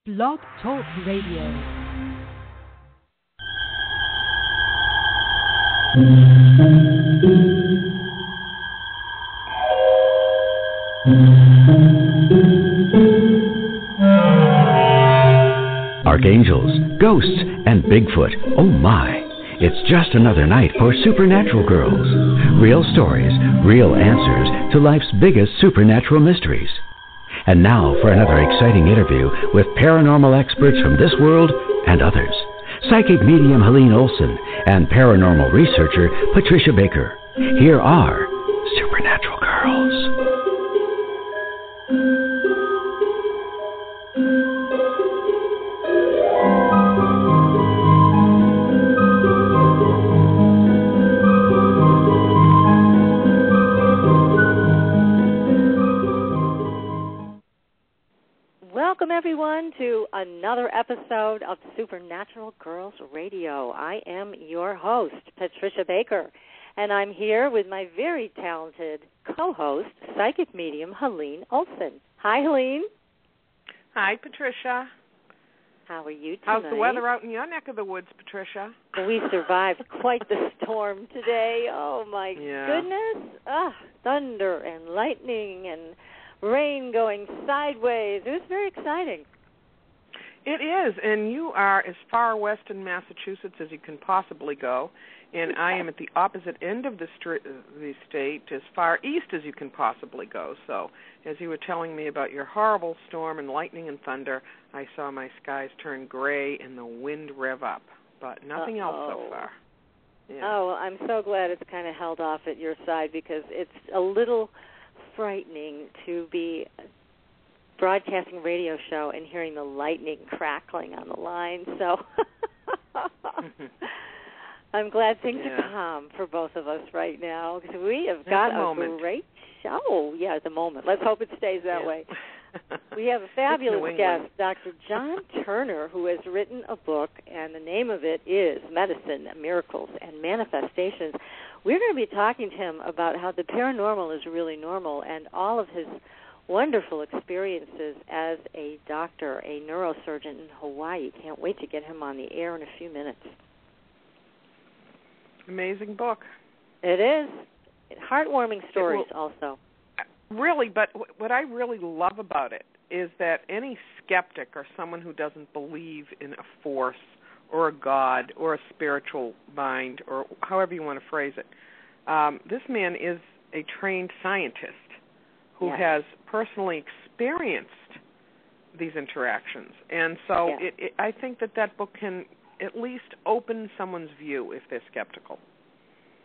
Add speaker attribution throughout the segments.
Speaker 1: Blog Talk Radio.
Speaker 2: Archangels, ghosts, and Bigfoot. Oh my! It's just another night for Supernatural Girls. Real stories, real answers to life's biggest supernatural mysteries. And now for another exciting interview with paranormal experts from this world and others. Psychic medium Helene Olson and paranormal researcher Patricia Baker. Here are Supernatural Girls.
Speaker 3: Welcome, everyone, to another episode of Supernatural Girls Radio. I am your host, Patricia Baker, and I'm here with my very talented co-host, psychic medium Helene Olson. Hi, Helene.
Speaker 4: Hi, Patricia.
Speaker 3: How are you tonight?
Speaker 4: How's the weather out in your neck of the woods, Patricia?
Speaker 3: We survived quite the storm today. Oh, my goodness. Thunder and lightning and rain going sideways. It was very exciting.
Speaker 4: It is, and you are as far west in Massachusetts as you can possibly go, and I am at the opposite end of the state, as far east as you can possibly go. So as you were telling me about your horrible storm and lightning and thunder, I saw my skies turn gray and the wind rev up, but nothing else so far. Yeah.
Speaker 3: Oh, well, I'm so glad it's kind of held off at your side, because it's a little frightening to be broadcasting a radio show and hearing the lightning crackling on the line. So I'm glad things are calm for both of us right now, because we have got a great show. Yeah, at the moment. Let's hope it stays that way. We have a fabulous guest, Dr. John Turner, who has written a book, and the name of it is Medicine, Miracles, and Manifestations. We're going to be talking to him about how the paranormal is really normal and all of his wonderful experiences as a doctor, a neurosurgeon in Hawaii. Can't wait to get him on the air in a few minutes.
Speaker 4: Amazing book.
Speaker 3: It is. Heartwarming stories also.
Speaker 4: Really, but what I really love about it is that any skeptic or someone who doesn't believe in a force or a God or a spiritual mind, or however you want to phrase it, this man is a trained scientist who has personally experienced these interactions. And so I think that book can at least open someone's view if they're skeptical.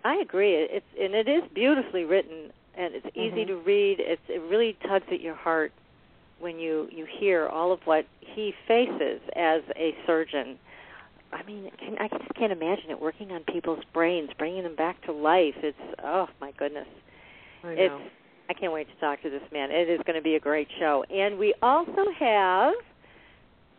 Speaker 3: I agree. It is beautifully written, and it's easy to read. It really tugs at your heart when you hear all of what he faces as a surgeon. I mean, I just can't imagine it, working on people's brains, bringing them back to life. It's, oh, my goodness.
Speaker 4: I know.
Speaker 3: I can't wait to talk to this man. It is going to be a great show. And we also have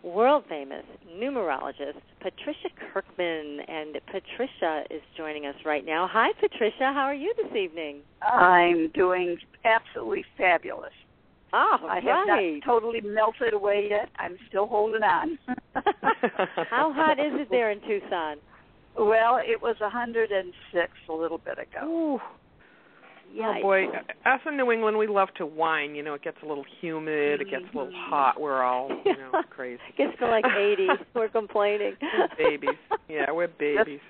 Speaker 3: world-famous numerologist Patricia Kirkman, and Patricia is joining us right now. Hi, Patricia. How are you this evening?
Speaker 5: I'm doing absolutely fabulous.
Speaker 3: Oh,
Speaker 5: I have not totally melted away yet. I'm still holding on.
Speaker 3: How hot is it there in Tucson?
Speaker 5: Well, it was 106 a little bit ago.
Speaker 4: Ooh. Oh, boy. Us in New England, we love to whine. You know, it gets a little humid. It gets a little hot. We're all, crazy.
Speaker 3: It gets to like 80. We're complaining.
Speaker 4: We're babies. Yeah, we're babies.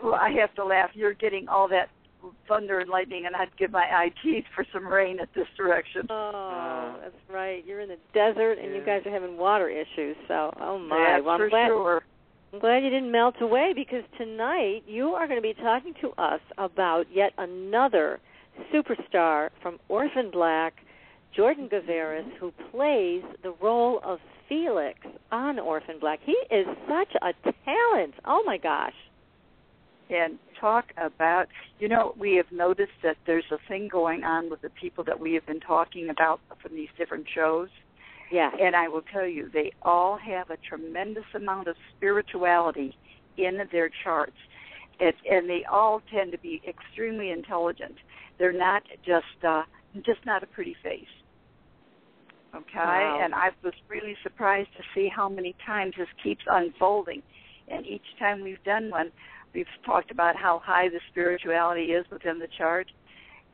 Speaker 5: Well, I have to laugh. You're getting all that thunder and lightning, and I'd give my eye teeth for some rain at this direction.
Speaker 3: Oh, that's right. You're in the desert, and you guys are having water issues. So, oh my.
Speaker 5: That's
Speaker 3: well,
Speaker 5: for sure.
Speaker 3: I'm glad you didn't melt away, because tonight you are going to be talking to us about yet another superstar from Orphan Black, Jordan Gavaris, who plays the role of Felix on Orphan Black. He is such a talent. Oh, my gosh.
Speaker 5: And talk about, we have noticed that there's a thing going on with the people that we have been talking about from these different shows.
Speaker 3: Yeah.
Speaker 5: And I will tell you, they all have a tremendous amount of spirituality in their charts. And they all tend to be extremely intelligent. They're not just not a pretty face. Okay,
Speaker 3: wow.
Speaker 5: And I was really surprised to see how many times this keeps unfolding. And each time we've done one, we've talked about how high the spirituality is within the chart,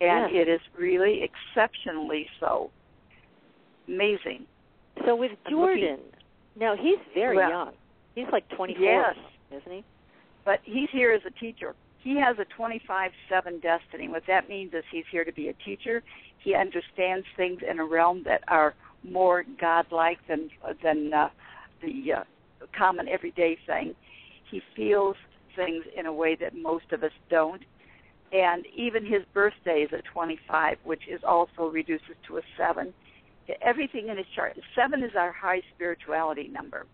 Speaker 5: and it is really exceptionally so. Amazing.
Speaker 3: So with Jordan, now he's very young. He's like 24, isn't he?
Speaker 5: But he's here as a teacher. He has a 25/7 destiny. What that means is he's here to be a teacher. He understands things in a realm that are more godlike than the common everyday thing. He feels things in a way that most of us don't. And even his birthday is a 25, which is also reduces to a 7. Everything in his chart. 7 is our high spirituality number.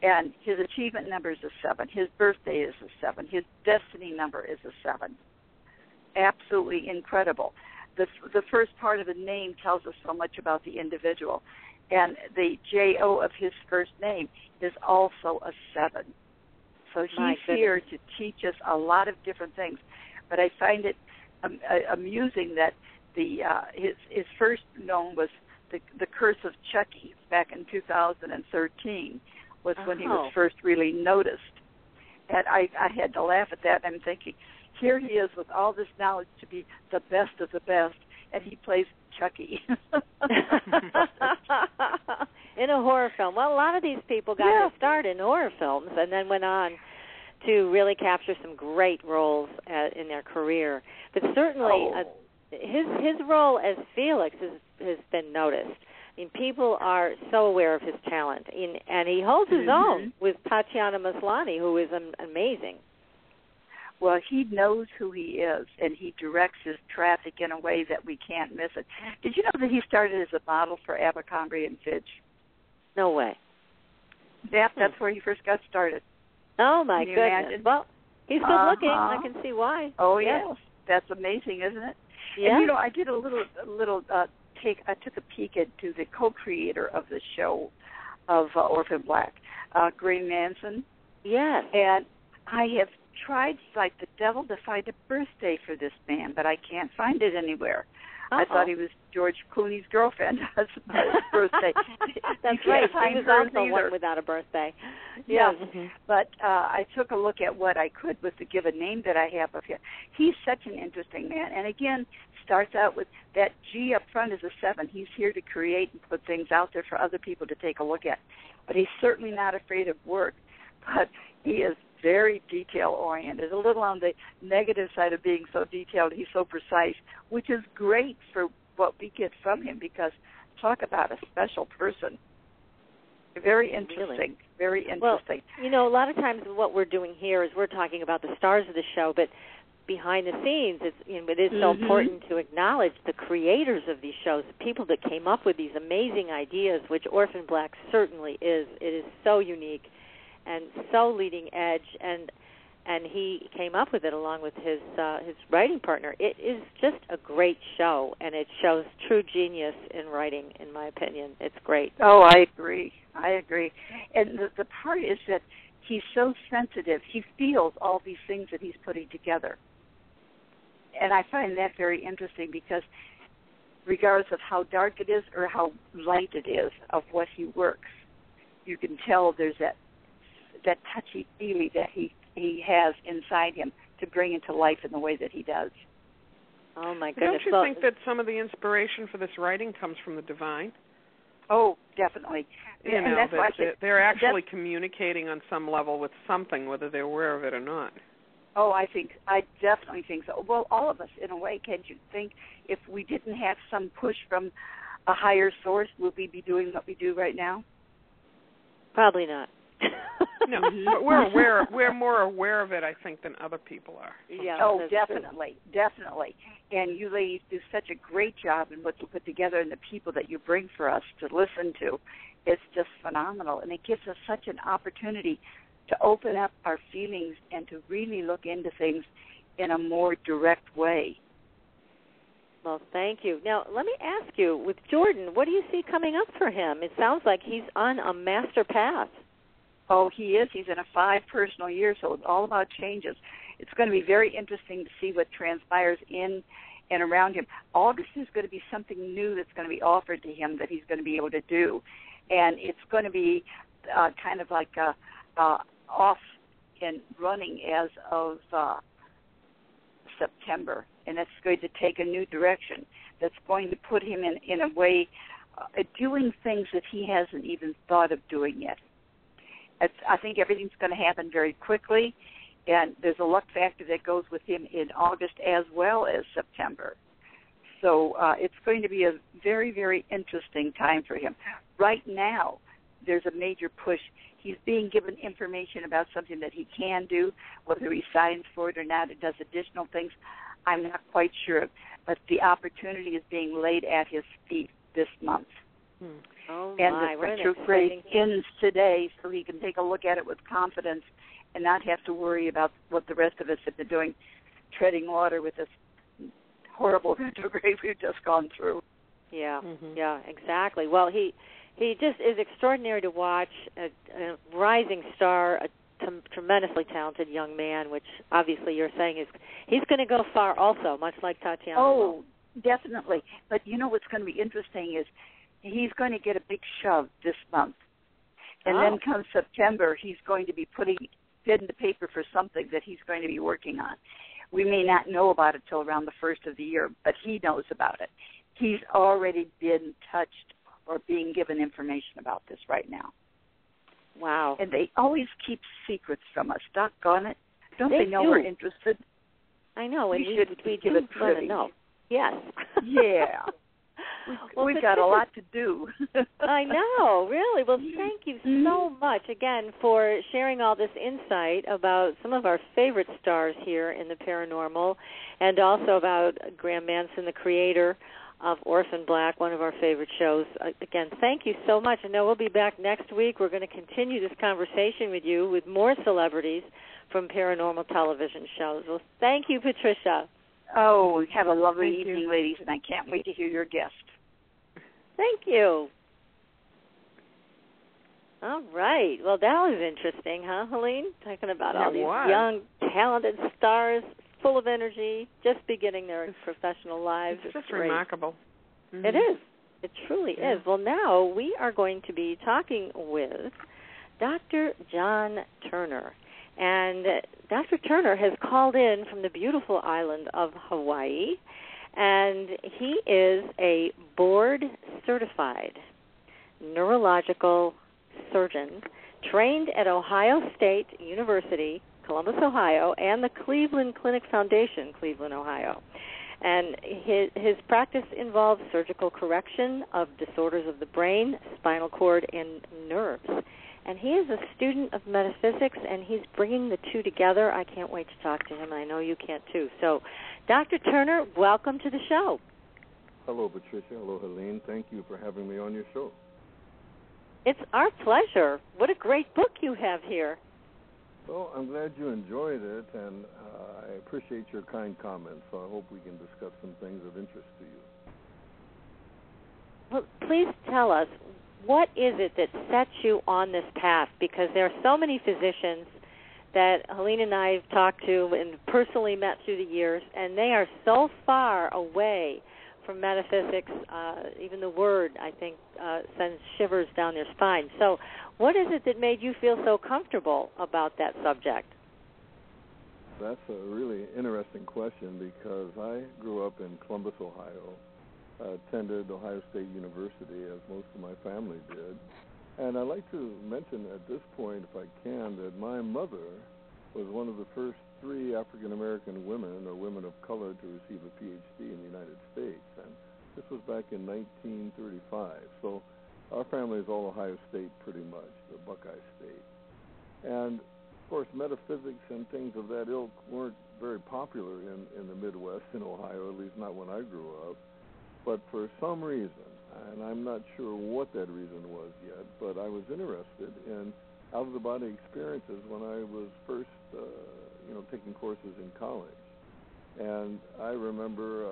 Speaker 5: And his achievement number is a 7. His birthday is a 7. His destiny number is a 7. Absolutely incredible. The first part of the name tells us so much about the individual. And the J-O of his first name is also a 7. So he's here to teach us a lot of different things. But I find it amusing that his first known was the Curse of Chucky back in 2013 was when he was first really noticed. And I had to laugh at that. I'm thinking, here he is with all this knowledge to be the best of the best, and he plays Chucky.
Speaker 3: In a horror film. Well, a lot of these people got their start in horror films and then went on to really capture some great roles in their career. But certainly his role as Felix has been noticed. I mean, people are so aware of his talent, and he holds his own with Tatiana Maslany, who is amazing.
Speaker 5: Well, he knows who he is, and he directs his traffic in a way that we can't miss it. Did you know that he started as a model for Abercrombie & Fitch?
Speaker 3: No way.
Speaker 5: Yeah, that's where he first got started.
Speaker 3: Oh, my goodness.
Speaker 5: Imagine?
Speaker 3: Well, he's good looking. I can see why.
Speaker 5: Oh, yes. That's amazing, isn't it?
Speaker 3: Yeah.
Speaker 5: And, I did a little I took a peek into the co-creator of the show of Orphan Black, Green Manson.
Speaker 3: Yes.
Speaker 5: And I have tried like the devil to find a birthday for this man, but I can't find it anywhere. I thought he was George Clooney's girlfriend. That's his birthday.
Speaker 3: That's right. He was also one without a birthday.
Speaker 5: Yes. But I took a look at what I could with to give a name that I have of him. He's such an interesting man. And again, starts out with that G up front is a 7. He's here to create and put things out there for other people to take a look at. But he's certainly not afraid of work. But he is very detail-oriented, a little on the negative side of being so detailed. He's so precise, which is great for what we get from him because talk about a special person. Very interesting, really? Very interesting.
Speaker 3: Well, a lot of times what we're doing here is we're talking about the stars of the show, but behind the scenes, it is so important to acknowledge the creators of these shows, the people that came up with these amazing ideas, which Orphan Black certainly is. It is so unique and so leading edge, and he came up with it along with his writing partner. It is just a great show, and it shows true genius in writing, in my opinion. It's great.
Speaker 5: Oh, I agree. And the part is that he's so sensitive. He feels all these things that he's putting together. And I find that very interesting because regardless of how dark it is or how light it is of what he works, you can tell there's that touchy-feely that he has inside him to bring into life in the way that he does.
Speaker 3: Oh, my goodness.
Speaker 4: Don't you think that some of the inspiration for this writing comes from the divine?
Speaker 5: Oh, definitely.
Speaker 4: And that's why they're actually communicating on some level with something, whether they're aware of it or not.
Speaker 5: Oh, I definitely think so. Well, all of us, in a way, can't you think if we didn't have some push from a higher source, would we be doing what we do right now?
Speaker 3: Probably not.
Speaker 4: No, but we're more aware of it, I think, than other people are.
Speaker 3: Yeah.
Speaker 5: Oh, definitely. And you ladies do such a great job in what you put together and the people that you bring for us to listen to. It's just phenomenal, and it gives us such an opportunity to open up our feelings and to really look into things in a more direct way.
Speaker 3: Well, thank you. Now, let me ask you, with Jordan, what do you see coming up for him? It sounds like he's on a master path.
Speaker 5: Oh, he is. He's in a 5 personal year, so it's all about changes. It's going to be very interesting to see what transpires in and around him. August is going to be something new that's going to be offered to him that he's going to be able to do. And it's going to be kind of like off and running as of September. And that's going to take a new direction. That's going to put him in a way doing things that he hasn't even thought of doing yet. I think everything's going to happen very quickly, and there's a luck factor that goes with him in August as well as September. So it's going to be a very, very interesting time for him. Right now, there's a major push. He's being given information about something that he can do, whether he signs for it or not, it does additional things. I'm not quite sure, but the opportunity is being laid at his feet this month.
Speaker 3: Oh,
Speaker 5: and
Speaker 3: my.
Speaker 5: the retrograde ends today, so he can take a look at it with confidence and not have to worry about what the rest of us have been doing, treading water with this horrible retrograde we've just gone through.
Speaker 3: Yeah, yeah, exactly. Well, he just is extraordinary to watch, a rising star, a tremendously talented young man, which obviously you're saying is he's going to go far also, much like Tatiana.
Speaker 5: Oh, definitely. But you know what's going to be interesting is he's going to get a big shove this month. And then come September, he's going to be putting pen to paper for something that he's going to be working on. We may not know about it till around the first of the year, but he knows about it. He's already been touched or being given information about this right now.
Speaker 3: Wow.
Speaker 5: And they always keep secrets from us. Doggone it. Don't they know we're interested?
Speaker 3: I know.
Speaker 5: We
Speaker 3: do want to know. Yes.
Speaker 5: Yeah. We've got a lot to do.
Speaker 3: I know, really. Well, thank you so much, again, for sharing all this insight about some of our favorite stars here in the paranormal, and also about Graham Manson, the creator of Orphan Black, one of our favorite shows. Again, thank you so much. I know we'll be back next week. We're going to continue this conversation with you with more celebrities from paranormal television shows. Well, thank you, Patricia.
Speaker 5: Oh, have a lovely evening, ladies, and I can't wait to hear your guest.
Speaker 3: Thank you. All right. Well, that was interesting, huh, Helene? Talking about all these young, talented stars, full of energy, just beginning their professional lives.
Speaker 4: It's just remarkable. Mm-hmm.
Speaker 3: It is. It truly is. Well, now we are going to be talking with Dr. John Turner. And Dr. Turner has called in from the beautiful island of Hawaii, and he is a board-certified neurological surgeon trained at Ohio State University, Columbus, Ohio, and the Cleveland Clinic Foundation, Cleveland, Ohio. And his practice involves surgical correction of disorders of the brain, spinal cord, and nerves. And he is a student of metaphysics, and he's bringing the two together. I can't wait to talk to him, and I know you can't too. So, Dr. Turner, welcome to the show.
Speaker 6: Hello, Patricia. Hello, Helene. Thank you for having me on your show.
Speaker 3: It's our pleasure. What a great book you have here.
Speaker 6: Well, I'm glad you enjoyed it, and I appreciate your kind comments, so I hope we can discuss some things of interest to you.
Speaker 3: Well, please tell us, what is it that sets you on this path? Because there are so many physicians that Helene and I have talked to and personally met through the years, and they are so far away from metaphysics. Even the word, I think, sends shivers down their spine. So what is it that made you feel so comfortable about that subject?
Speaker 6: That's a really interesting question because I grew up in Columbus, Ohio, attended Ohio State University, as most of my family did. And I'd like to mention at this point, if I can, that my mother was one of the first 3 African-American women or women of color to receive a PhD in the United States. And this was back in 1935. So our family is all Ohio State pretty much, the Buckeye State. And, of course, metaphysics and things of that ilk weren't very popular in the Midwest in Ohio, at least not when I grew up. But for some reason, and I'm not sure what that reason was yet, but I was interested in out-of-the-body experiences when I was first, taking courses in college. And I remember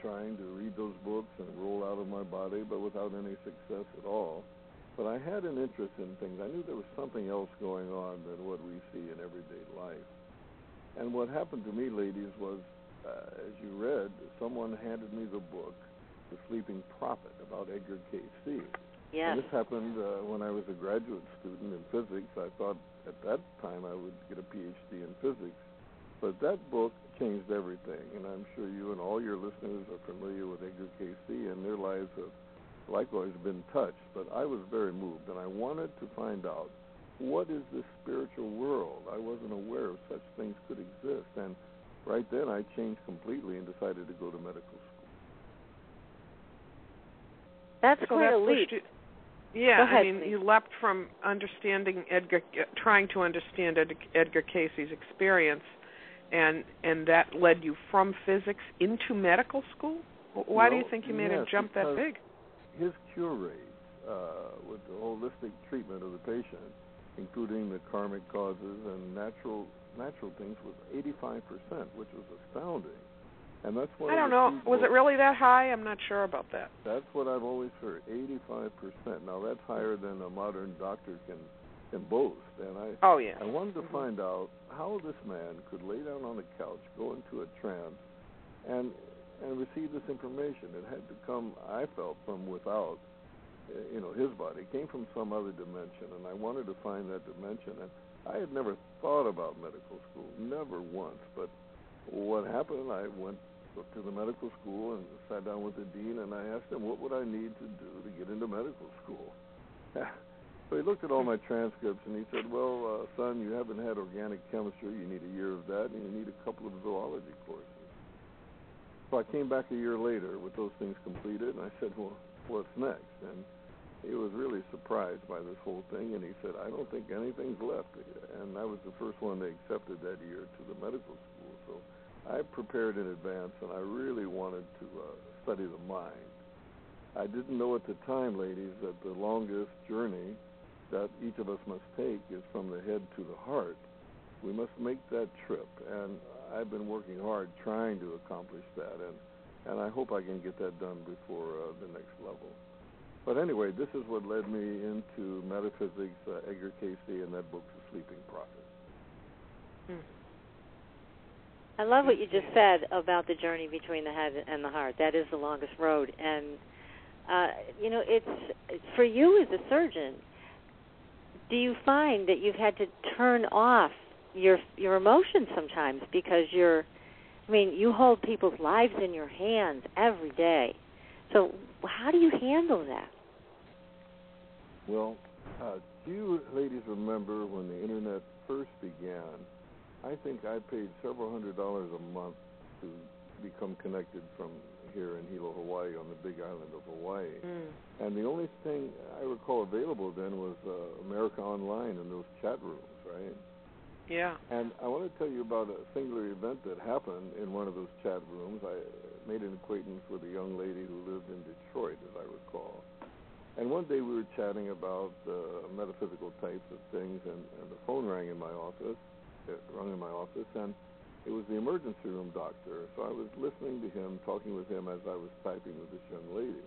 Speaker 6: trying to read those books and roll out of my body, but without any success at all. But I had an interest in things. I knew there was something else going on than what we see in everyday life. And what happened to me, ladies, was as you read, someone handed me the book, The Sleeping Prophet, about Edgar Cayce.
Speaker 3: Yes.
Speaker 6: And this happened when I was a graduate student in physics. I thought at that time I would get a PhD in physics. But that book changed everything, and I'm sure you and all your listeners are familiar with Edgar Cayce, and their lives have likewise been touched. But I was very moved, and I wanted to find out, what is this spiritual world? I wasn't aware of such things could exist. And right then I changed completely and decided to go to medical school.
Speaker 3: That's quite a leap.
Speaker 4: Yeah,
Speaker 3: ahead,
Speaker 4: I mean,
Speaker 3: please.
Speaker 4: you leapt from trying to understand Edgar Cayce's experience, and that led you from physics into medical school? Why do you think you made a jump that big?
Speaker 6: His cure rate with the holistic treatment of the patient, including the karmic causes and natural things, was 85%, which was astounding. And that's what
Speaker 4: I don't know. Was it really that high? I'm not sure about that.
Speaker 6: That's what I've always heard, 85%. Now, that's higher than a modern doctor can boast. And I wanted to find out how this man could lay down on the couch, go into a trance, and receive this information. It had to come, I felt, from without, his body. It came from some other dimension, and I wanted to find that dimension. And I had never thought about medical school, never once. But what happened, I went to the medical school and sat down with the dean, and I asked him, what would I need to do to get into medical school? So he looked at all my transcripts, and he said, well, son, you haven't had organic chemistry. You need a year of that, and you need a couple of zoology courses. So I came back a year later with those things completed, and I said, well, what's next? And he was really surprised by this whole thing, and he said, I don't think anything's left. And I was the first one they accepted that year to the medical school. So I prepared in advance, and I really wanted to study the mind. I didn't know at the time, ladies, that the longest journey that each of us must take is from the head to the heart. We must make that trip, and I've been working hard trying to accomplish that, and I hope I can get that done before the next level. But anyway, this is what led me into metaphysics, Edgar Cayce, and that book, The Sleeping Prophet.
Speaker 3: I love what you just said about the journey between the head and the heart. That is the longest road. And, it's for you as a surgeon, do you find that you've had to turn off your emotions sometimes because you hold people's lives in your hands every day. So how do you handle that?
Speaker 6: Well, do you ladies remember when the Internet first began? I think I paid several $100s a month to become connected from here in Hilo, Hawaii, on the big island of Hawaii. And the only thing I recall available then was America Online and those chat rooms, right?
Speaker 4: Yeah.
Speaker 6: And I want to tell you about a singular event that happened in one of those chat rooms. I made an acquaintance with a young lady who lived in Detroit, as I recall. And one day we were chatting about metaphysical types of things, and the phone rang in my office. It rung in my office, and it was the emergency room doctor. So I was listening to him, talking with him as I was typing with this young lady.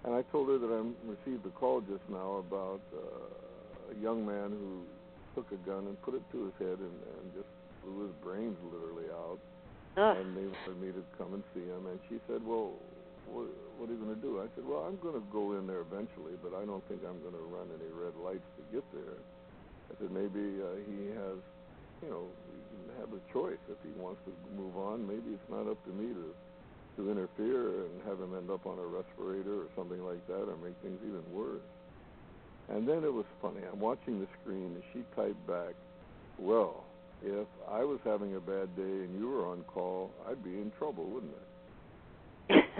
Speaker 6: And I told her that I received a call just now about a young man who took a gun and put it to his head and just blew his brains literally out. And they wanted me to come and see him. And she said, well, what are you going to do? I said, well, I'm going to go in there eventually, but I don't think I'm going to run any red lights to get there. I said, maybe he has, he can have a choice. If he wants to move on, maybe it's not up to me to interfere and have him end up on a respirator or something like that, or make things even worse. And then it was funny. I'm watching the screen, and she typed back, well, if I was having a bad day and you were on call, I'd be in trouble, wouldn't I?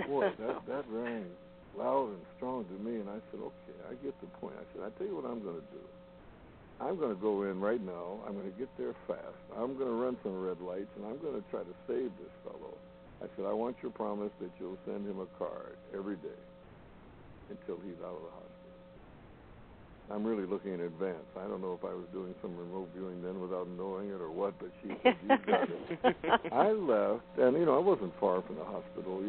Speaker 6: Boy, that rang loud and strong to me, and I said, okay, I get the point. I said, I tell you what I'm going to do. I'm going to go in right now. I'm going to get there fast. I'm going to run some red lights, and I'm going to try to save this fellow. I said, I want your promise that you'll send him a card every day until he's out of the hospital. I'm really looking in advance. I don't know if I was doing some remote viewing then without knowing it or what, but she said, you got it. I left, and, I wasn't far from the hospital,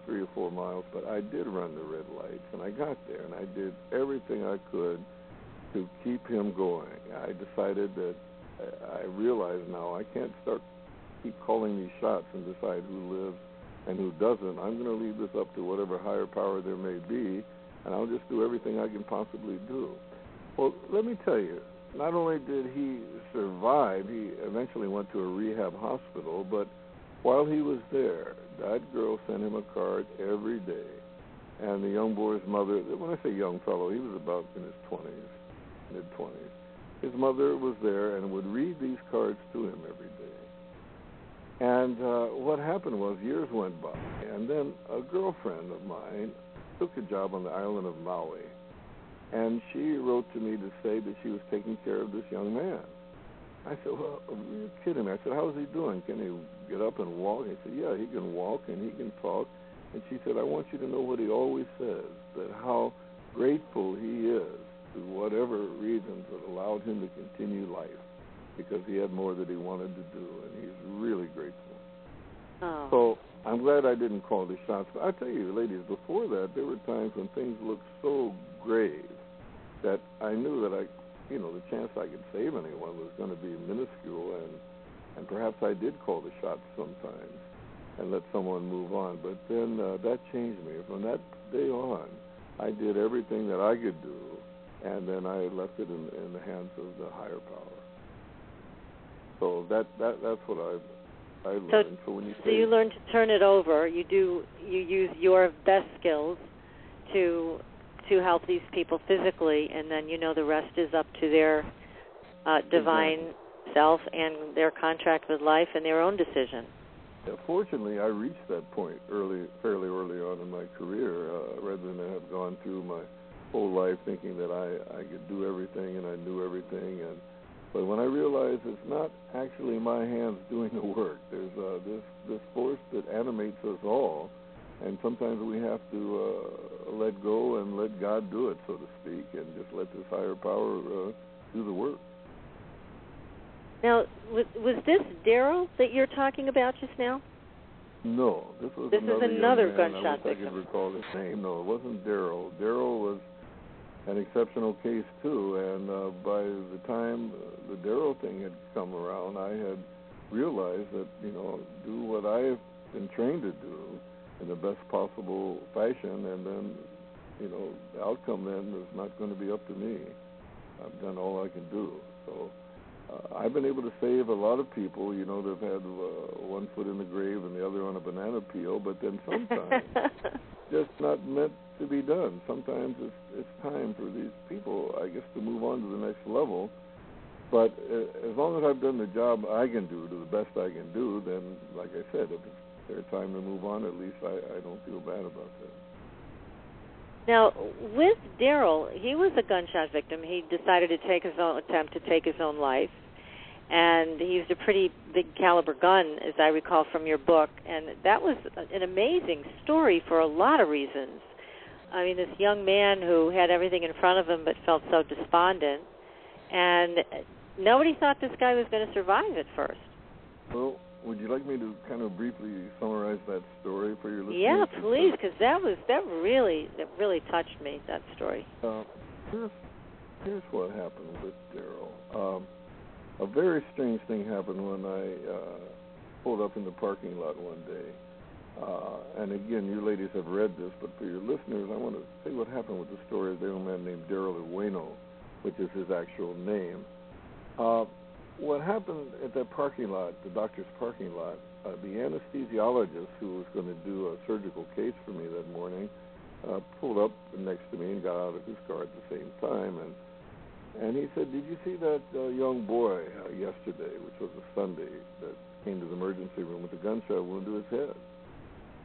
Speaker 6: 3 or 4 miles, but I did run the red lights, and I got there, and I did everything I could to keep him going. I decided that I realize now I can't start keep calling these shots and decide who lives and who doesn't. I'm going to leave this up to whatever higher power there may be, and I'll just do everything I can possibly do. Well, let me tell you, not only did he survive, he eventually went to a rehab hospital, but while he was there, that girl sent him a card every day. And the young boy's mother, when I say young fellow, he was about in his 20s, mid-20s. His mother was there and would read these cards to him every day. And what happened was years went by, and then a girlfriend of mine took a job on the island of Maui. And she wrote to me to say that she was taking care of this young man. I said, well, are you kidding me? I said, how is he doing? Can he get up and walk? He said, yeah, he can walk and he can talk. And she said, I want you to know what he always says, that how grateful he is to whatever reasons that allowed him to continue life, because he had more that he wanted to do, and he's really grateful.
Speaker 3: Oh.
Speaker 6: So I'm glad I didn't call the shots. But I tell you, ladies, before that, there were times when things looked so grave that I knew that the chance I could save anyone was going to be minuscule, and perhaps I did call the shots sometimes and let someone move on. But then that changed me. From that day on, I did everything that I could do, and then I left it in the hands of the higher power. So that's what I learned. So when
Speaker 3: you learn to turn it over. You use your best skills to help these people physically, and then the rest is up to their divine self and their contract with life and their own decision.
Speaker 6: Yeah, fortunately, I reached that point fairly early on in my career, rather than have gone through my whole life thinking that I could do everything and I knew everything. But when I realized it's not actually my hands doing the work, there's this force that animates us all, and sometimes we have to let go and let God do it, so to speak, and just let this higher power do the work.
Speaker 3: Now, was this Daryl that you're talking about just now?
Speaker 6: No, this was
Speaker 3: another
Speaker 6: young man.
Speaker 3: gunshot
Speaker 6: I wish I could recall his name. No, it wasn't Daryl. Daryl was an exceptional case too, and by the time the Daryl thing had come around, I had realized that do what I have been trained to do in the best possible fashion, and then the outcome then is not going to be up to me. I've done all I can do. So I've been able to save a lot of people, that have had one foot in the grave and the other on a banana peel, but then sometimes just not meant to be done. Sometimes it's time for these people, I guess, to move on to the next level. But as long as I've done the job I can do to the best I can do, then, like I said, if it's their time to move on, at least I don't feel bad about that.
Speaker 3: Now, with Daryl, he was a gunshot victim. He decided to attempt to take his own life, and he used a pretty big caliber gun, as I recall from your book, and that was an amazing story for a lot of reasons. I mean, this young man who had everything in front of him but felt so despondent, and nobody thought this guy was going to survive at first.
Speaker 6: Well, would you like me to kind of briefly summarize that story for your listeners?
Speaker 3: Yeah, please, because that really touched me, that story.
Speaker 6: Here's what happened with Daryl. A very strange thing happened when I pulled up in the parking lot one day. And again, you ladies have read this, but for your listeners, I want to say what happened with the story of the young man named Daryl Ueno, which is his actual name. What happened at that parking lot, the doctor's parking lot, the anesthesiologist who was going to do a surgical case for me that morning pulled up next to me and got out of his car at the same time. And he said, did you see that young boy yesterday, which was a Sunday, that came to the emergency room with a gunshot wound to his head?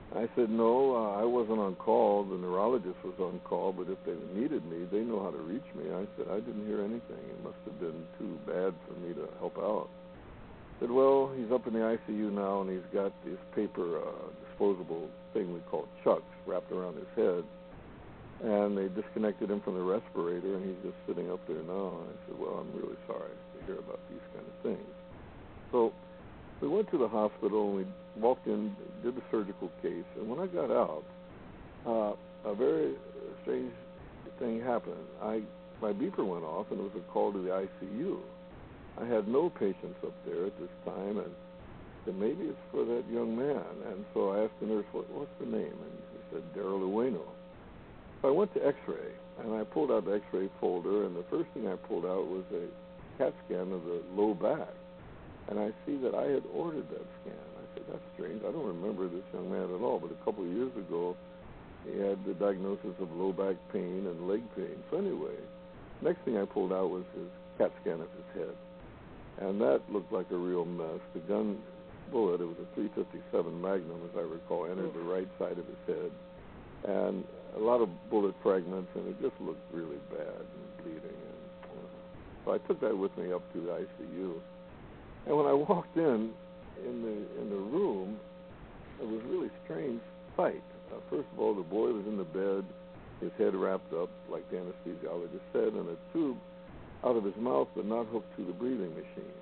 Speaker 6: I said, no, I wasn't on call. The neurologist was on call, but if they needed me, they know how to reach me. I said, I didn't hear anything. It must have been too bad for me to help out. I said, well, he's up in the ICU now, and he's got this paper disposable thing we call chucks wrapped around his head, and they disconnected him from the respirator, and he's just sitting up there now. I said, well, I'm really sorry to hear about these kind of things. So we went to the hospital, and we walked in, did the surgical case, and when I got out, a very strange thing happened. My beeper went off, and it was a call to the ICU. I had no patients up there at this time, and said, maybe it's for that young man. And so I asked the nurse, what's the name? And she said, Daryl Ueno. So I went to X-ray, and I pulled out the X-ray folder, and the first thing I pulled out was a CAT scan of the low back. And I see that I had ordered that scan. I said, that's strange. I don't remember this young man at all, but a couple of years ago, he had the diagnosis of low back pain and leg pain. So anyway, next thing I pulled out was his CAT scan of his head. And that looked like a real mess. The gun bullet, it was a .357 Magnum, as I recall, entered the right side of his head. And a lot of bullet fragments, and it just looked really bad and bleeding. And so I took that with me up to the ICU. And when I walked in the room, it was a really strange sight. First of all, the boy was in the bed, his head wrapped up, like the anesthesiologist said, and a tube out of his mouth but not hooked to the breathing machine.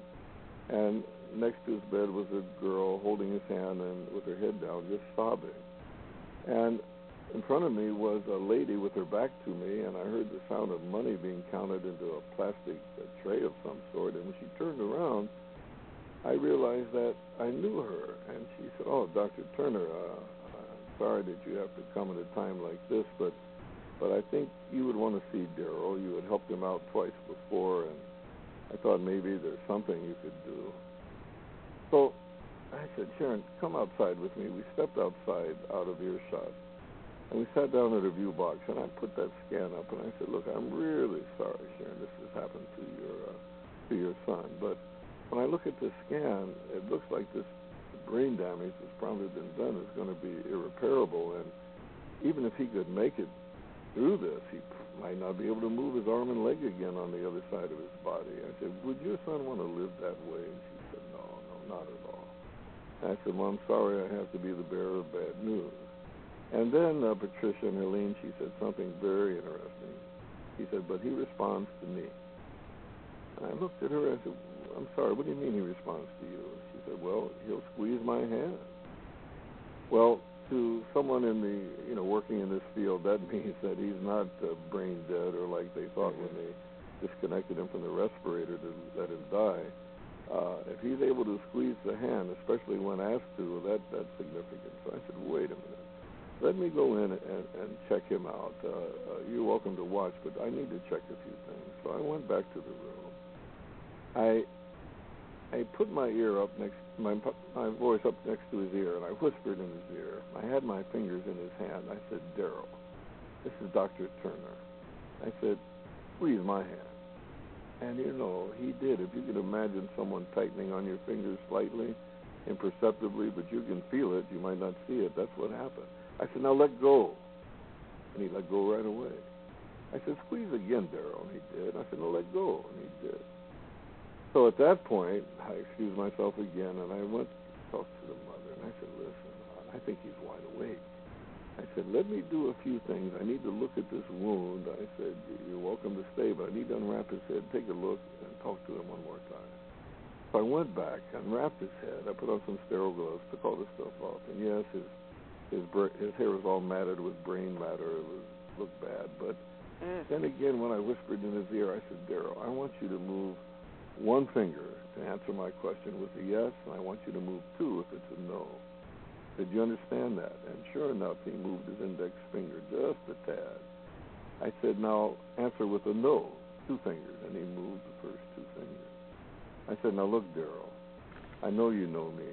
Speaker 6: And next to his bed was a girl holding his hand and with her head down, just sobbing. And in front of me was a lady with her back to me, and I heard the sound of money being counted into a plastic tray of some sort. And when she turned around, I realized that I knew her. And she said, oh, Dr. Turner, sorry that you have to come at a time like this, but I think you would want to see Daryl. You had helped him out twice before, and I thought maybe there's something you could do. So I said, Sharon, come outside with me. We stepped outside out of earshot, and we sat down at a view box, and I put that scan up, and I said, look, I'm really sorry, Sharon, this has happened to your son, but when I look at this scan, it looks like this brain damage that's probably been done is going to be irreparable, and even if he could make it through this, he might not be able to move his arm and leg again on the other side of his body. I said, would your son want to live that way? And she said, no, not at all. And I said, well, I'm sorry I have to be the bearer of bad news. And then Patricia and Helene, she said something very interesting. She said, but he responds to me. And I looked at her and I said, I'm sorry, what do you mean he responds to you? She said, well, he'll squeeze my hand. Well, to someone in the, working in this field, that means that he's not brain dead or like they thought when they disconnected him from the respirator to let him die. If he's able to squeeze the hand, especially when asked to, that's significant. So I said, wait a minute. Let me go in and check him out. You're welcome to watch, but I need to check a few things. So I went back to the room. I put my ear up my voice up next to his ear, and I whispered in his ear. I had my fingers in his hand. I said, Daryl, this is Dr. Turner. I said, squeeze my hand. And he did. If you could imagine someone tightening on your fingers slightly, imperceptibly, but you can feel it, you might not see it, that's what happened. I said, now let go. And he let go right away. I said, squeeze again, Daryl, and he did. I said, no, let go, and he did. So at that point, I excused myself again, and I went to talk to the mother, and I said, listen, I think he's wide awake. I said, let me do a few things. I need to look at this wound. I said, you're welcome to stay, but I need to unwrap his head, take a look, and talk to him one more time. So I went back, unwrapped his head. I put on some sterile gloves, took all this stuff off, and yes, his hair was all matted with brain matter. It looked bad, but then again, when I whispered in his ear, I said, Daryl, I want you to move one finger to answer my question with a yes, and I want you to move two if it's a no. Did you understand that? And sure enough, he moved his index finger just a tad. I said, now answer with a no, two fingers, and he moved the first two fingers. I said, now look, Daryl, I know you know me,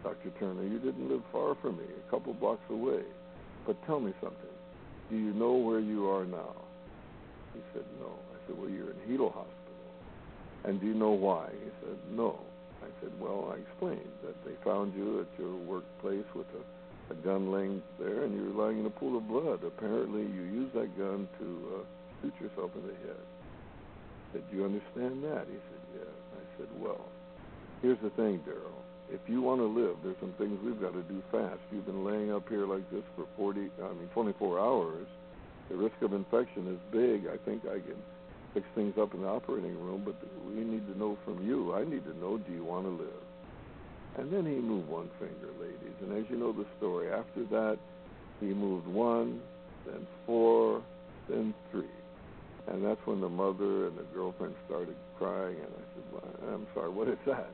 Speaker 6: Dr. Turner. You didn't live far from me, a couple blocks away. But tell me something. Do you know where you are now? He said, no. I said, well, you're in Hilo Hospital. And do you know why? He said, no. I said, well, I explained that they found you at your workplace with a gun laying there, and you were lying in a pool of blood. Apparently, you used that gun to shoot yourself in the head. I said, do you understand that? He said, yes. I said, well, here's the thing, Daryl. If you want to live, there's some things we've got to do fast. You've been laying up here like this for 24 hours. The risk of infection is big. I think I can fix things up in the operating room, but we need to know from you. I need to know, do you want to live? And then he moved one finger, ladies. And as you know the story, after that, he moved one, then four, then three. And that's when the mother and the girlfriend started crying. And I said, well, I'm sorry, what is that?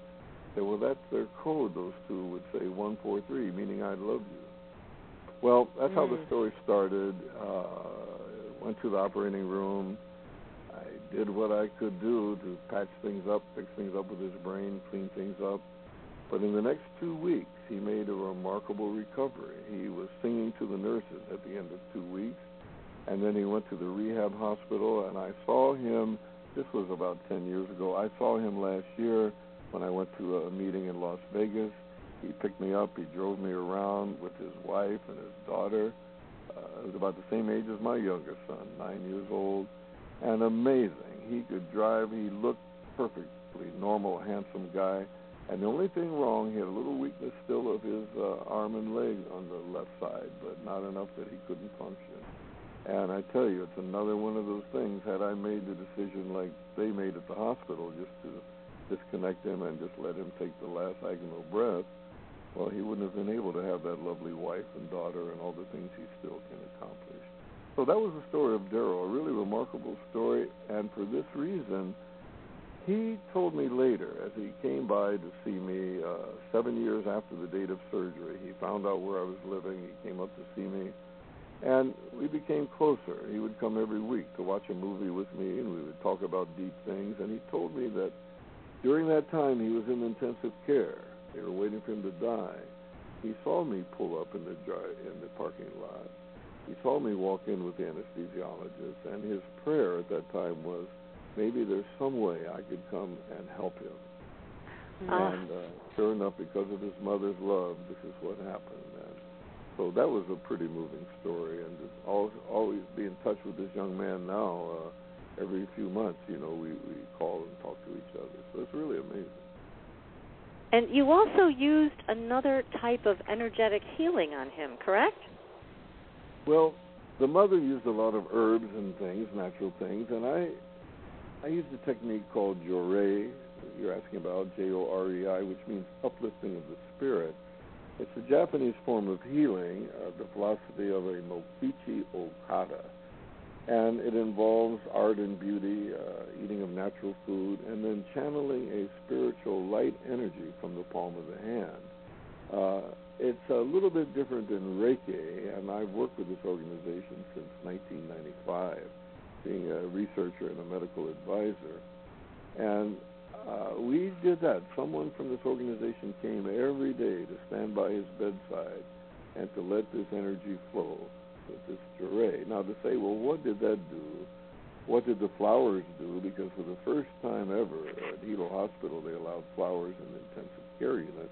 Speaker 6: said, well, that's their code. Those two would say 143, meaning I love you. Well, that's how the story started. Went to the operating room. I did what I could do to patch things up, fix things up with his brain, clean things up. But in the next 2 weeks, he made a remarkable recovery. He was singing to the nurses at the end of 2 weeks, and then he went to the rehab hospital, and I saw him, this was about 10 years ago, I saw him last year when I went to a meeting in Las Vegas. He picked me up, he drove me around with his wife and his daughter. He was about the same age as my youngest son, 9 years old, and amazing. He could drive, he looked perfectly normal, handsome guy. And the only thing wrong, he had a little weakness still of his arm and leg on the left side, but not enough that he couldn't function. And I tell you, it's another one of those things. Had I made the decision like they made at the hospital, just to disconnect him and just let him take the last agonal breath, well, he wouldn't have been able to have that lovely wife and daughter and all the things he still can accomplish. So that was the story of Darryl, a really remarkable story. And for this reason, he told me later, as he came by to see me 7 years after the date of surgery, he found out where I was living. He came up to see me, and we became closer. He would come every week to watch a movie with me, and we would talk about deep things. And he told me that during that time he was in intensive care. They were waiting for him to die. He saw me pull up in the parking lot. He saw me walk in with the anesthesiologist, and his prayer at that time was, maybe there's some way I could come and help him. And sure enough, because of his mother's love, this is what happened. And so that was a pretty moving story. And just always be in touch with this young man now. Every few months, we call and talk to each other. So it's really amazing.
Speaker 3: And you also used another type of energetic healing on him, correct?
Speaker 6: Well, the mother used a lot of herbs and things, natural things, and I used a technique called Jorei. You're asking about Jorei, which means uplifting of the spirit. It's a Japanese form of healing, the philosophy of a Mokichi Okada. And it involves art and beauty, eating of natural food, and then channeling a spiritual light energy from the palm of the hand. It's a little bit different than Reiki, and I've worked with this organization since 1995, being a researcher and a medical advisor. And we did that. Someone from this organization came every day to stand by his bedside and to let this energy flow with this Jorei. Now to say, well, what did that do? What did the flowers do? Because for the first time ever at Hilo Hospital, they allowed flowers in the intensive care unit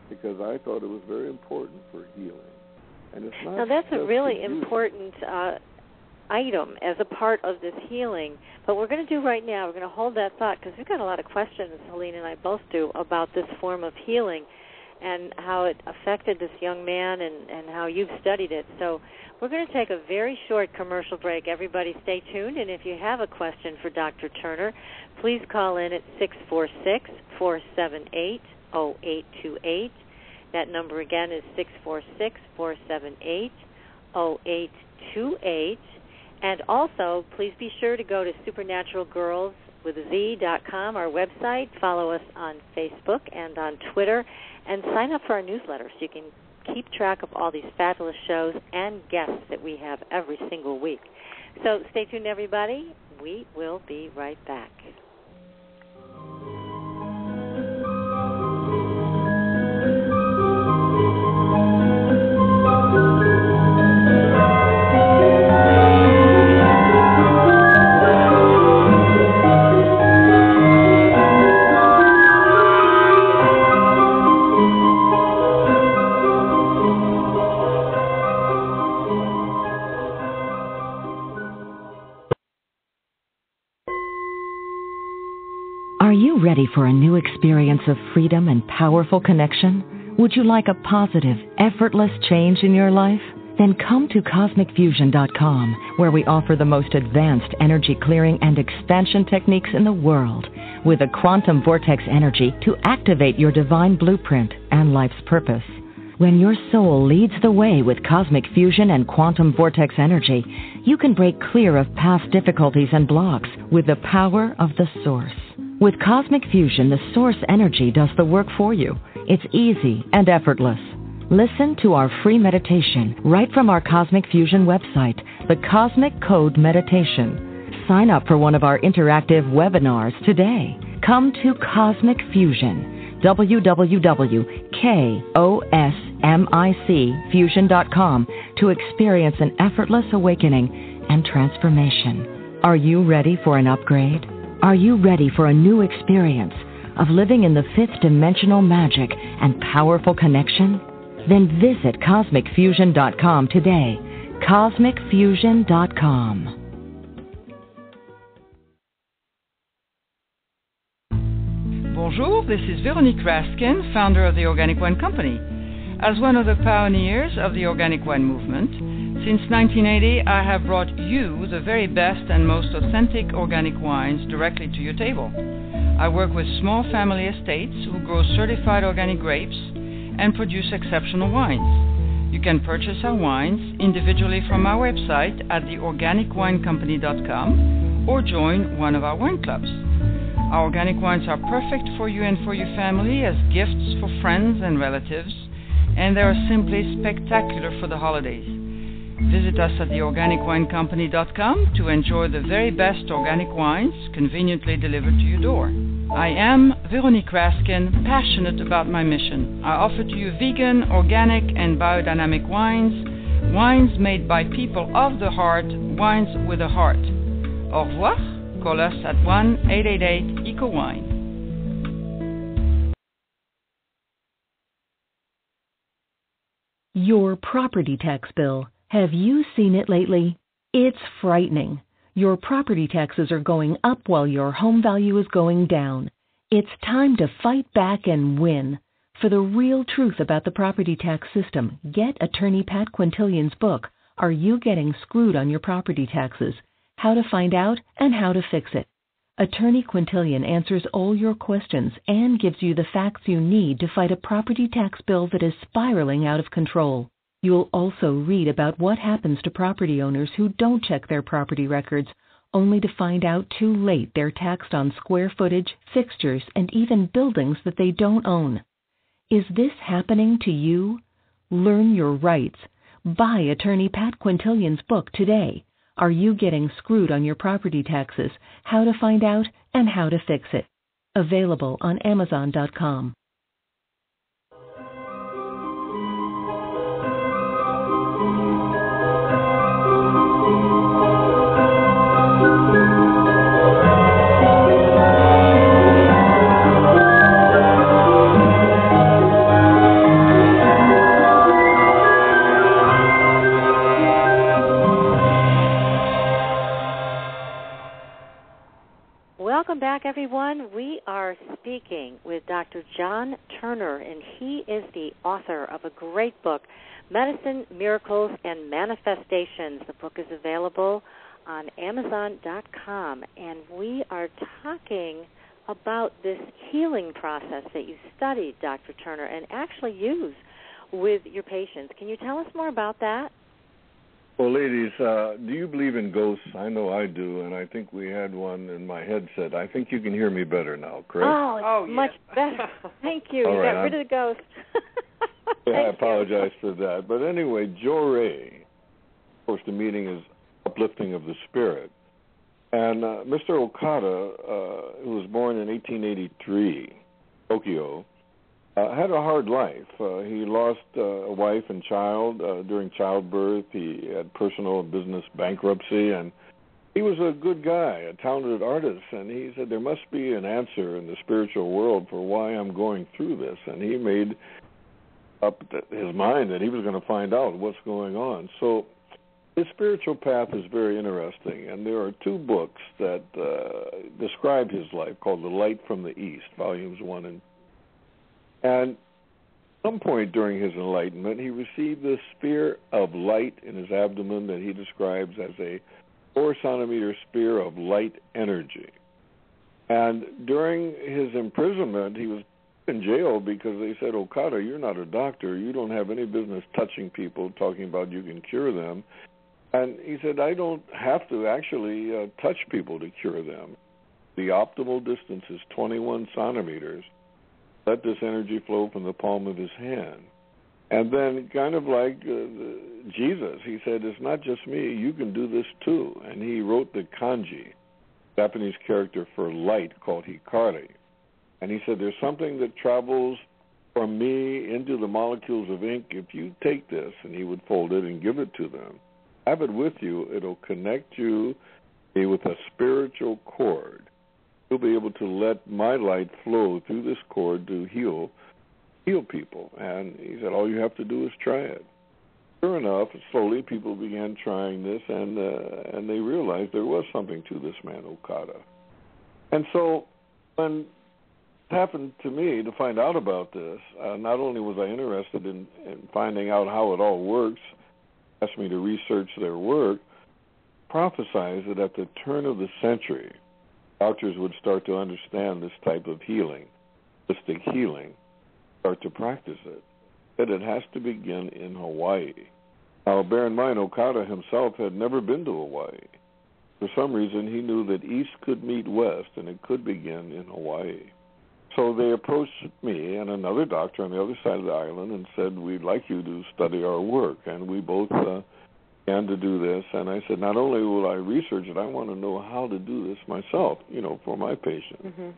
Speaker 6: because I thought it was very important for healing. And it's not.
Speaker 3: Now that's a really important item as a part of this healing. But what we're going to do right now, we're going to hold that thought because we've got a lot of questions, Helene and I both do, about this form of healing and how it affected this young man and how you've studied it. So we're going to take a very short commercial break. Everybody stay tuned, and if you have a question for Dr. Turner, please call in at 646-478-0828. That number again is 646-478-0828. And also, please be sure to go to supernaturalgirls.com, our website. Follow us on Facebook and on Twitter, and sign up for our newsletter so you can keep track of all these fabulous shows and guests that we have every single week. So stay tuned, everybody. We will be right back.
Speaker 1: Are you ready for a new experience of freedom and powerful connection? Would you like a positive, effortless change in your life? Then come to CosmicFusion.com, where we offer the most advanced energy clearing and expansion techniques in the world, with a quantum vortex energy to activate your divine blueprint and life's purpose. When your soul leads the way with cosmic fusion and quantum vortex energy, you can break clear of past difficulties and blocks with the power of the source. With Cosmic Fusion, the source energy does the work for you. It's easy and effortless. Listen to our free meditation right from our Cosmic Fusion website, the Cosmic Code Meditation. Sign up for one of our interactive webinars today. Come to Cosmic Fusion, www.KOSMICfusion.com, to experience an effortless awakening and transformation. Are you ready for an upgrade? Are you ready for a new experience of living in the fifth dimensional magic and powerful connection? Then visit CosmicFusion.com today. CosmicFusion.com.
Speaker 7: Bonjour, this is Veronique Raskin, founder of the Organic Wine Company. As one of the pioneers of the organic wine movement, since 1980, I have brought you the very best and most authentic organic wines directly to your table. I work with small family estates who grow certified organic grapes and produce exceptional wines. You can purchase our wines individually from our website at theorganicwinecompany.com or join one of our wine clubs. Our organic wines are perfect for you and for your family as gifts for friends and relatives, and they are simply spectacular for the holidays. Visit us at theorganicwinecompany.com to enjoy the very best organic wines conveniently delivered to your door. I am Veronique Raskin, passionate about my mission. I offer to you vegan, organic, and biodynamic wines, wines made by people of the heart, wines with a heart. Au revoir. Call us at 1-888-ECO-WINE.
Speaker 8: Your property tax bill. Have you seen it lately? It's frightening. Your property taxes are going up while your home value is going down. It's time to fight back and win. For the real truth about the property tax system, get attorney Pat Quintilian's book, Are You Getting Screwed on Your Property Taxes? How to Find Out and How to Fix It. Attorney Quintilian answers all your questions and gives you the facts you need to fight a property tax bill that is spiraling out of control. You'll also read about what happens to property owners who don't check their property records, only to find out too late they're taxed on square footage, fixtures, and even buildings that they don't own. Is this happening to you? Learn your rights. Buy attorney Pat Quintilian's book today. Are You Getting Screwed on Your Property Taxes? How to Find Out and How to Fix It. Available on Amazon.com.
Speaker 3: Welcome back, everyone. We are speaking with Dr. John Turner, and he is the author of a great book, Medicine, Miracles, and Manifestations. The book is available on Amazon.com, and we are talking about this healing process that you studied, Dr. Turner, and actually use with your patients. Can you tell us more about that?
Speaker 6: Well, ladies, do you believe in ghosts? I know I do, and I think we had one in my headset. I think you can hear me better now, correct?
Speaker 3: Oh, much better. Thank you. You got rid of the ghost.
Speaker 6: I apologize for that. But anyway, Joray, of course, the meaning is uplifting of the spirit. And Mr. Okada, who was born in 1883, Tokyo, had a hard life. He lost a wife and child during childbirth. He had personal and business bankruptcy, and he was a good guy, a talented artist, and he said there must be an answer in the spiritual world for why I'm going through this, and he made up his mind that he was going to find out what's going on. So his spiritual path is very interesting, and there are two books that describe his life called The Light from the East, volumes 1 and 2. And at some point during his enlightenment, he received this spear of light in his abdomen that he describes as a 4-centimeter spear of light energy. And during his imprisonment, he was in jail because they said, Okada, you're not a doctor. You don't have any business touching people, talking about you can cure them. And he said, I don't have to actually touch people to cure them. The optimal distance is 21 centimeters. Let this energy flow from the palm of his hand. And then kind of like Jesus, he said, it's not just me, you can do this too. And he wrote the kanji, Japanese character for light called hikari. And he said, there's something that travels from me into the molecules of ink. If you take this, and he would fold it and give it to them, have it with you, it'll connect you with a spiritual cord. You'll be able to let my light flow through this cord to heal people. And he said, all you have to do is try it. Sure enough, slowly people began trying this, and they realized there was something to this man, Okada. And so when it happened to me to find out about this, not only was I interested in finding out how it all works, asked me to research their work, prophesied that at the turn of the century, doctors would start to understand this type of healing, holistic healing, start to practice it, that it has to begin in Hawaii. Now, bear in mind, Okada himself had never been to Hawaii. For some reason, he knew that East could meet West, and it could begin in Hawaii. So they approached me and another doctor on the other side of the island and said, we'd like you to study our work. And we both began to do this. And I said, not only will I research it, I want to know how to do this myself, for my patients. Mm-hmm.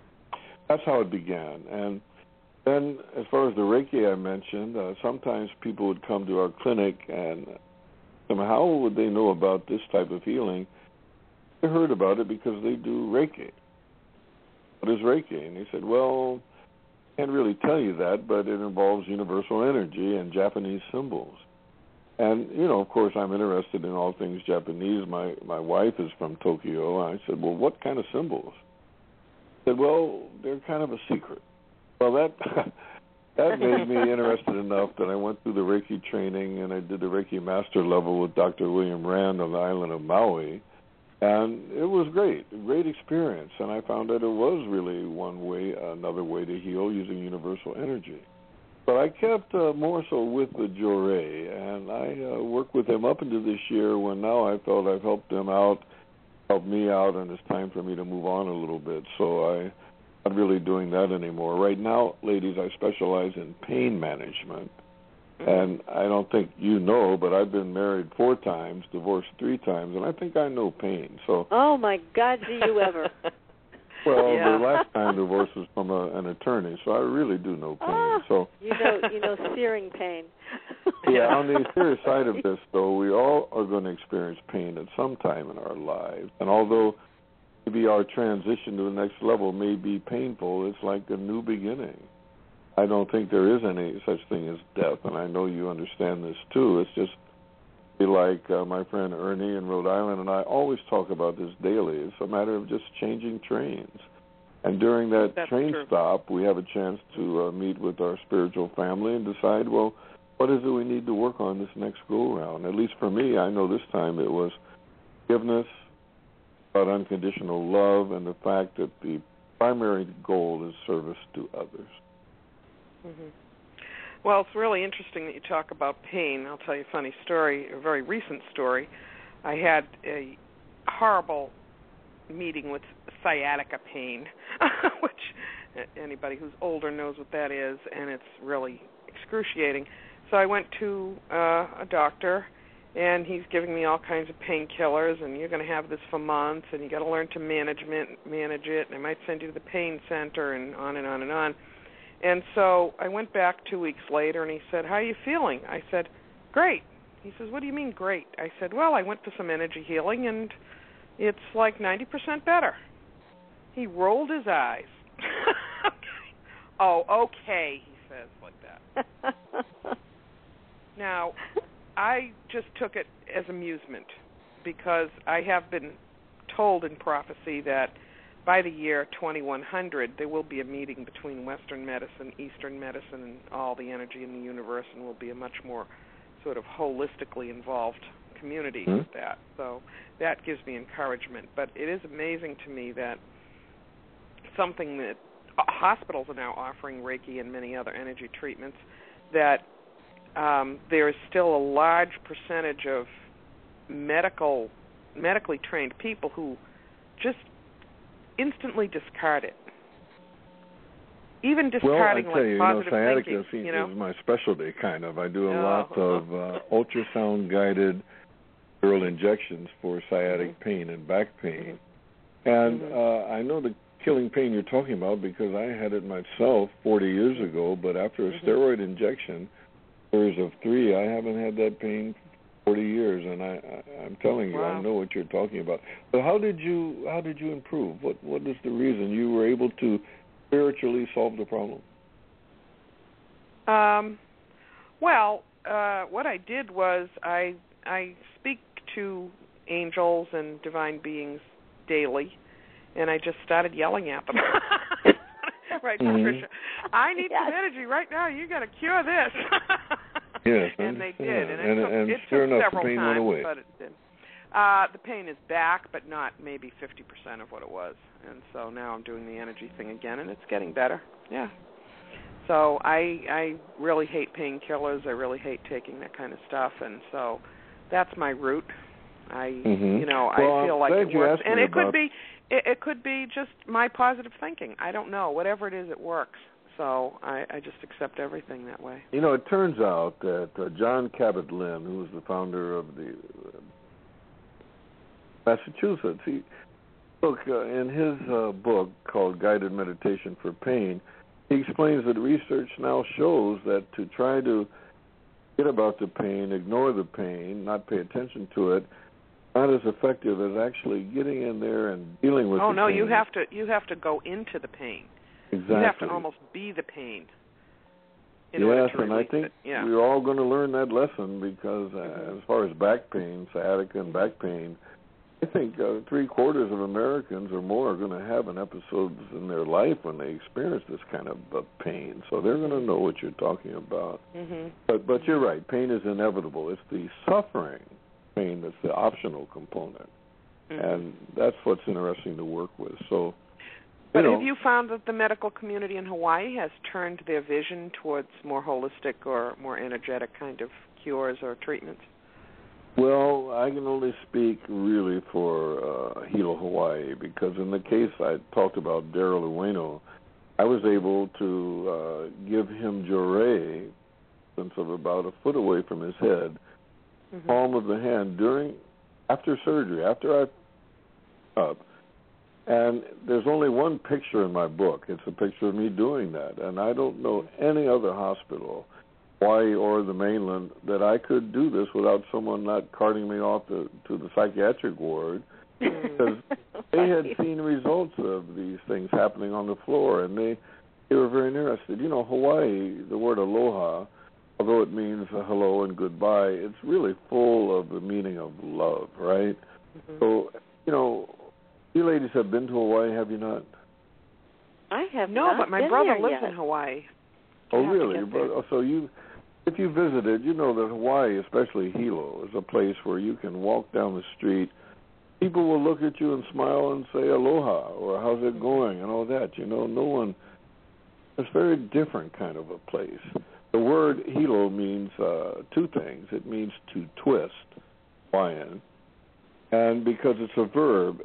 Speaker 6: That's how it began. And then as far as the Reiki I mentioned, sometimes people would come to our clinic and how would they know about this type of healing? They heard about it because they do Reiki. What is Reiki? And he said, well, I can't really tell you that, but it involves universal energy and Japanese symbols. And, of course, I'm interested in all things Japanese. My wife is from Tokyo. I said, well, what kind of symbols? He said, well, they're kind of a secret. Well, that made me interested enough that I went through the Reiki training, and I did the Reiki master level with Dr. William Rand on the island of Maui. And it was great, a great experience. And I found that it was really another way to heal using universal energy. But I kept more so with the Jorei, and I worked with him up into this year when now I felt I've helped me out, and it's time for me to move on a little bit. So I'm not really doing that anymore. Right now, ladies, I specialize in pain management. And I don't think you know, but I've been married 4 times, divorced 3 times, and I think I know pain. So.
Speaker 3: Oh my God, do you ever?
Speaker 6: Well, yeah. The last time divorce was from an attorney, so I really do know pain. So.
Speaker 3: You know, searing pain.
Speaker 6: Yeah, on the serious side of this, though, we all are going to experience pain at some time in our lives, and although maybe our transition to the next level may be painful, it's like a new beginning. I don't think there is any such thing as death, and I know you understand this too. It's just like my friend Ernie in Rhode Island and I always talk about this daily. It's a matter of just changing trains. And during that train stop, we have a chance to meet with our spiritual family and decide, well, what is it we need to work on this next go-around? At least for me, I know this time it was forgiveness, about unconditional love, and the fact that the primary goal is service to others.
Speaker 4: Mm-hmm. Well, it's really interesting that you talk about pain. I'll tell you a funny story, a very recent story. I had a horrible meeting with sciatica pain, which anybody who's older knows what that is, and it's really excruciating. So I went to a doctor, and he's giving me all kinds of painkillers, and you're going to have this for months, and you got to learn to manage it, and I might send you to the pain center, and on and on and on. And so I went back 2 weeks later, and he said, how are you feeling? I said, great. He says, what do you mean great? I said, well, I went for some energy healing, and it's like 90% better. He rolled his eyes. Oh, okay, he says like that. Now, I just took it as amusement because I have been told in prophecy that by the year 2100, there will be a meeting between Western medicine, Eastern medicine, and all the energy in the universe, and will be a much more sort of holistically involved community with that. So that gives me encouragement. But it is amazing to me that something that hospitals are now offering, Reiki and many other energy treatments, that there is still a large percentage of medically trained people who just instantly discard it. Even discarding positive
Speaker 6: sciatica
Speaker 4: thinking.
Speaker 6: Is my specialty, kind of. I do a lot of ultrasound-guided epidural injections for sciatic pain and back pain. And I know the killing pain you're talking about because I had it myself 40 years ago, but after a steroid injection, series of 3, I haven't had that pain for 40 years, and I'm telling you, I know what you're talking about. But how did you improve? What is the reason you were able to spiritually solve the problem?
Speaker 4: What I did was I speak to angels and divine beings daily, and I just started yelling at them. Right, Patricia? I need some energy right now. You got to cure this.
Speaker 6: Yes,
Speaker 4: and they did, and it took
Speaker 6: sure enough,
Speaker 4: several
Speaker 6: the pain
Speaker 4: times,
Speaker 6: went away.
Speaker 4: but it did. The pain is back, but not maybe 50% of what it was, and so now I'm doing the energy thing again, and it's getting better. Yeah. So I really hate painkillers. I really hate taking that kind of stuff, and so that's my route. I feel like it works, and it could be just my positive thinking. I don't know. Whatever it is, it works. So I just accept everything that way.
Speaker 6: It turns out that John Cabot-Lynn, who was the founder of the Massachusetts, he took in his book called Guided Meditation for Pain, he explains that research now shows that to try to forget about the pain, ignore the pain, not pay attention to it, not as effective as actually getting in there and dealing with the pain.
Speaker 4: Oh no, you have to go into the pain.
Speaker 6: Exactly.
Speaker 4: You have to almost be the pain. Yes,
Speaker 6: and I think we're all going to learn that lesson because as far as back pain, sciatica and back pain, I think 3/4 of Americans or more are going to have an episode in their life when they experience this kind of pain. So they're going to know what you're talking about. But you're right, pain is inevitable. It's the suffering pain that's the optional component. And that's what's interesting to work with. So,
Speaker 4: But have you found that the medical community in Hawaii has turned their vision towards more holistic or more energetic kind of cures or treatments?
Speaker 6: Well, I can only speak really for Hilo Hawaii because in the case I talked about Daryl Ueno, I was able to give him Jorei, since of about a foot away from his head, palm of the hand after surgery, after I up. And there's only one picture in my book. It's a picture of me doing that. And I don't know any other hospital, Hawaii or the mainland, that I could do this without someone not carting me off to the psychiatric ward because they had seen results of these things happening on the floor, and they were very interested. Hawaii, the word aloha, although it means hello and goodbye, it's really full of the meaning of love, right? So, you ladies have been to Hawaii, have you not?
Speaker 3: I have
Speaker 4: not. No, but my brother lives
Speaker 3: yet.
Speaker 4: in Hawaii.
Speaker 6: Oh, really? So if you visited, you know that Hawaii, especially Hilo, is a place where you can walk down the street. People will look at you and smile and say aloha or how's it going and all that. No one. It's a very different kind of a place. The word Hilo means two things. It means to twist, Hawaiian. And because it's a verb,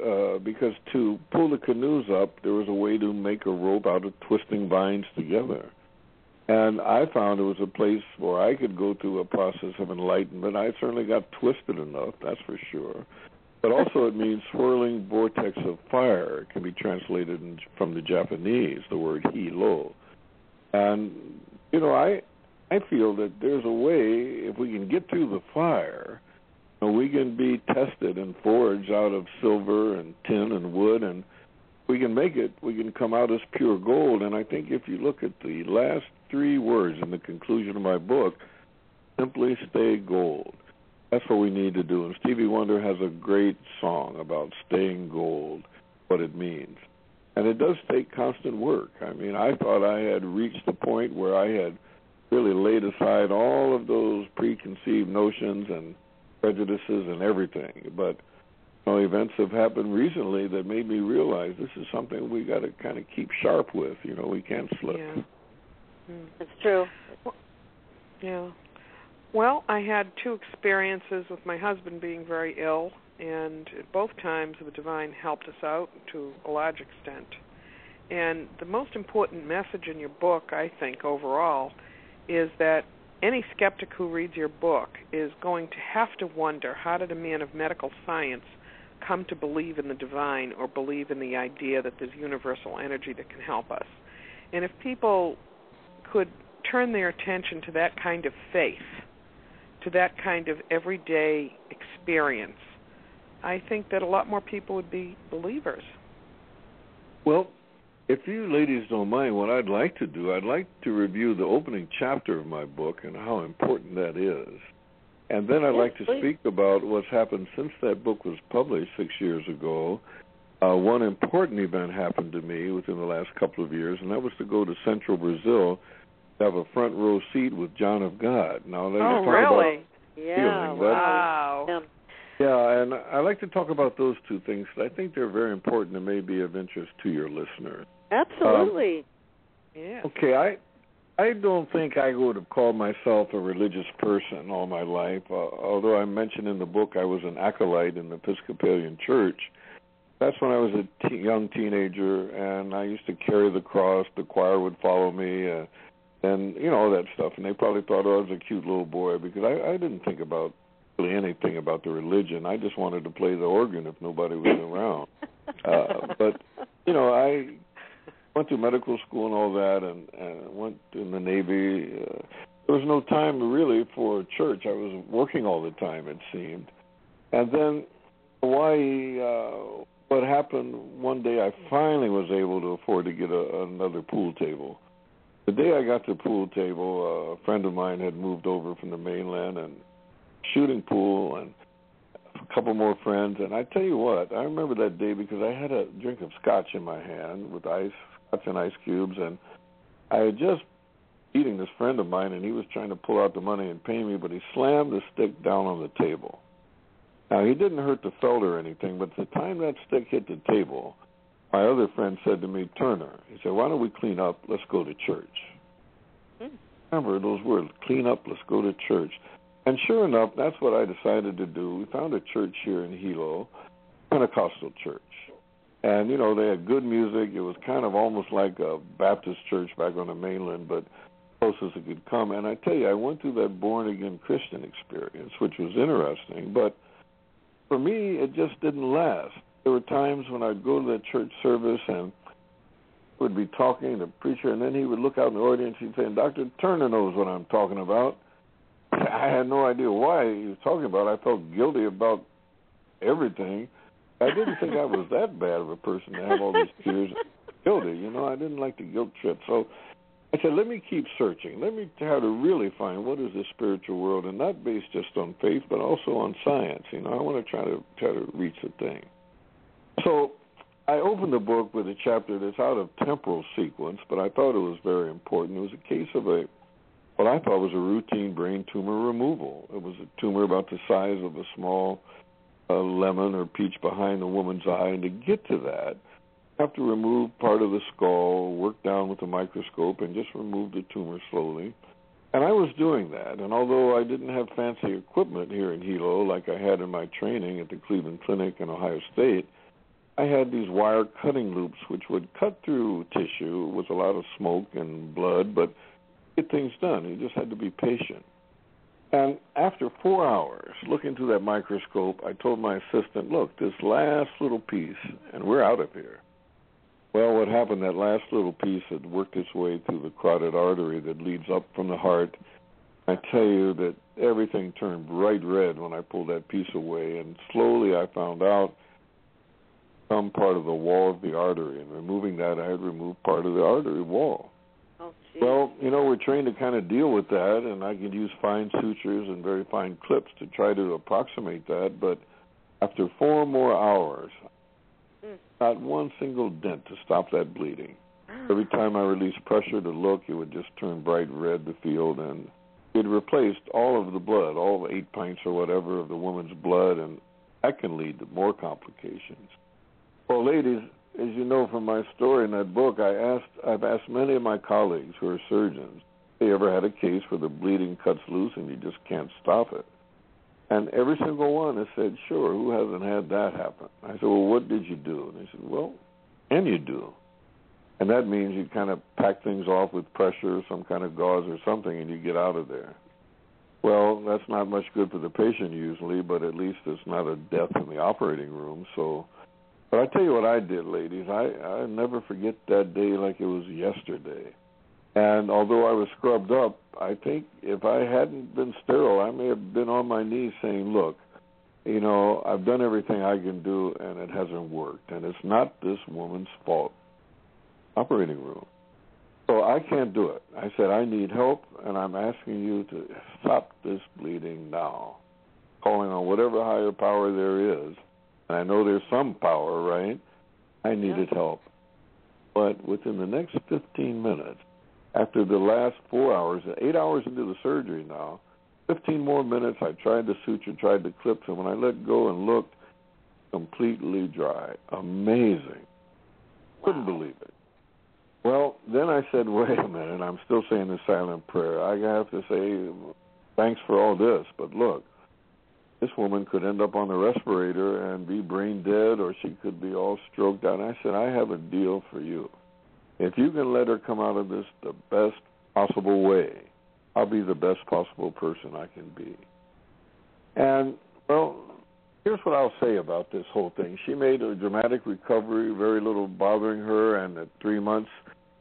Speaker 6: because to pull the canoes up, there was a way to make a rope out of twisting vines together. And I found it was a place where I could go through a process of enlightenment. I certainly got twisted enough, that's for sure. But also it means swirling vortex of fire. It can be translated from the Japanese, the word hilo. And, I feel that there's a way, if we can get through the fire, we can be tested and forged out of silver and tin and wood, and we can make it. We can come out as pure gold. And I think if you look at the last 3 words in the conclusion of my book, simply stay gold. That's what we need to do. And Stevie Wonder has a great song about staying gold, what it means. And it does take constant work. I mean, I thought I had reached the point where I had really laid aside all of those preconceived notions and prejudices and everything, but events have happened recently that made me realize this is something we got to kind of keep sharp with. We can't slip.
Speaker 3: Yeah. It's true.
Speaker 4: Yeah. Well, I had 2 experiences with my husband being very ill, and at both times the divine helped us out to a large extent. And the most important message in your book, I think, overall, is that any skeptic who reads your book is going to have to wonder, how did a man of medical science come to believe in the divine or believe in the idea that there's universal energy that can help us? And if people could turn their attention to that kind of faith, to that kind of everyday experience, I think that a lot more people would be believers.
Speaker 6: Well, if you ladies don't mind, what I'd like to do, I'd like to review the opening chapter of my book and how important that is. And then I'd like to speak about what's happened since that book was published 6 years ago. One important event happened to me within the last couple of years, and that was to go to central Brazil to have a front row seat with John of God. Now,
Speaker 4: oh, really?
Speaker 3: Yeah,
Speaker 4: wow.
Speaker 6: Yeah, and I like to talk about those two things. I think they're very important and may be of interest to your listeners.
Speaker 3: Absolutely.
Speaker 4: Yeah.
Speaker 6: Okay, I don't think I would have called myself a religious person all my life, although I mentioned in the book I was an acolyte in the Episcopalian Church. That's when I was a young teenager, and I used to carry the cross. The choir would follow me, and, you know, all that stuff. And they probably thought, I was a cute little boy, because I didn't think about really anything about the religion. I just wanted to play the organ if nobody was around. But, you know, I went to medical school and all that, and went in the Navy. There was no time really for church. I was working all the time, it seemed. And then Hawaii, what happened one day, I finally was able to afford to get another pool table. The day I got the pool table, a friend of mine had moved over from the mainland, and shooting pool, and a couple more friends. And I tell you what, I remember that day because I had a drink of scotch in my hand with scotch and ice cubes, and I had just eating this friend of mine, and he was trying to pull out the money and pay me, but he slammed the stick down on the table. Now, he didn't hurt the felt or anything, but the time that stick hit the table, my other friend said to me, Turner, he said, why don't we clean up, let's go to church. Remember those words, clean up, let's go to church. And sure enough, that's what I decided to do. We found a church here in Hilo, Pentecostal church. And, you know, they had good music. It was kind of almost like a Baptist church back on the mainland, but close as it could come. And I tell you, I went through that born-again Christian experience, which was interesting. But for me, it just didn't last. There were times when I'd go to that church service and would be talking to the preacher, and then he would look out in the audience and he'd say, Dr. Turner knows what I'm talking about. I had no idea why he was talking about it. I felt guilty about everything. I didn't think I was that bad of a person to have all these tears. Guilty, you know. I didn't like the guilt trip. So I said, let me keep searching. Let me try to really find what is this spiritual world, and not based just on faith, but also on science. You know, I want to try to reach the thing. So I opened the book with a chapter that's out of temporal sequence, but I thought it was very important. It was a case of what I thought was a routine brain tumor removal. It was a tumor about the size of a small lemon or peach behind the woman's eye, and to get to that, you have to remove part of the skull, work down with a microscope, and just remove the tumor slowly. And I was doing that, and although I didn't have fancy equipment here in Hilo like I had in my training at the Cleveland Clinic in Ohio State, I had these wire cutting loops which would cut through tissue with a lot of smoke and blood, but get things done. You just had to be patient. And after 4 hours, looking through that microscope, I told my assistant, look, this last little piece, and we're out of here. Well, what happened, that last little piece had worked its way through the carotid artery that leads up from the heart. I tell you that everything turned bright red when I pulled that piece away, and slowly I found out some part of the wall of the artery, and removing that, I had removed part of the artery wall.
Speaker 3: Oh, geez.
Speaker 6: Well, you know, we're trained to kind of deal with that, and I could use fine sutures and very fine clips to try to approximate that, but after 4 more hours, not one single dent to stop that bleeding. Every time I released pressure to look, it would just turn bright red, the field, and it replaced all of the blood, all 8 pints or whatever of the woman's blood, and that can lead to more complications. Well, ladies, as you know from my story in that book, I've asked many of my colleagues who are surgeons, if they ever had a case where the bleeding cuts loose and you just can't stop it. And every single one has said, sure, who hasn't had that happen? I said, well, what did you do? And they said, well, and you do. And that means you kind of pack things off with pressure, some kind of gauze or something, and you get out of there. Well, that's not much good for the patient usually, but at least it's not a death in the operating room. So, but I tell you what I did, ladies. I never forget that day like it was yesterday. And although I was scrubbed up, I think if I hadn't been sterile, I may have been on my knees saying, look, you know, I've done everything I can do, and it hasn't worked. And it's not this woman's fault. Operating room. So I can't do it. I said, I need help, and I'm asking you to stop this bleeding now. Calling on whatever higher power there is. And I know there's some power, right? I needed help. But within the next 15 minutes, after the last 4 hours, 8 hours into the surgery now, 15 more minutes, I tried to suture, tried to clip, and when I let go and looked, completely dry. Amazing. Couldn't believe it. Well, then I said, wait a minute, I'm still saying the silent prayer. I have to say, thanks for all this, but look, this woman could end up on the respirator and be brain dead, or she could be all stroked out. And I said, I have a deal for you. If you can let her come out of this the best possible way, I'll be the best possible person I can be. And, well, here's what I'll say about this whole thing. She made a dramatic recovery, very little bothering her, and at 3 months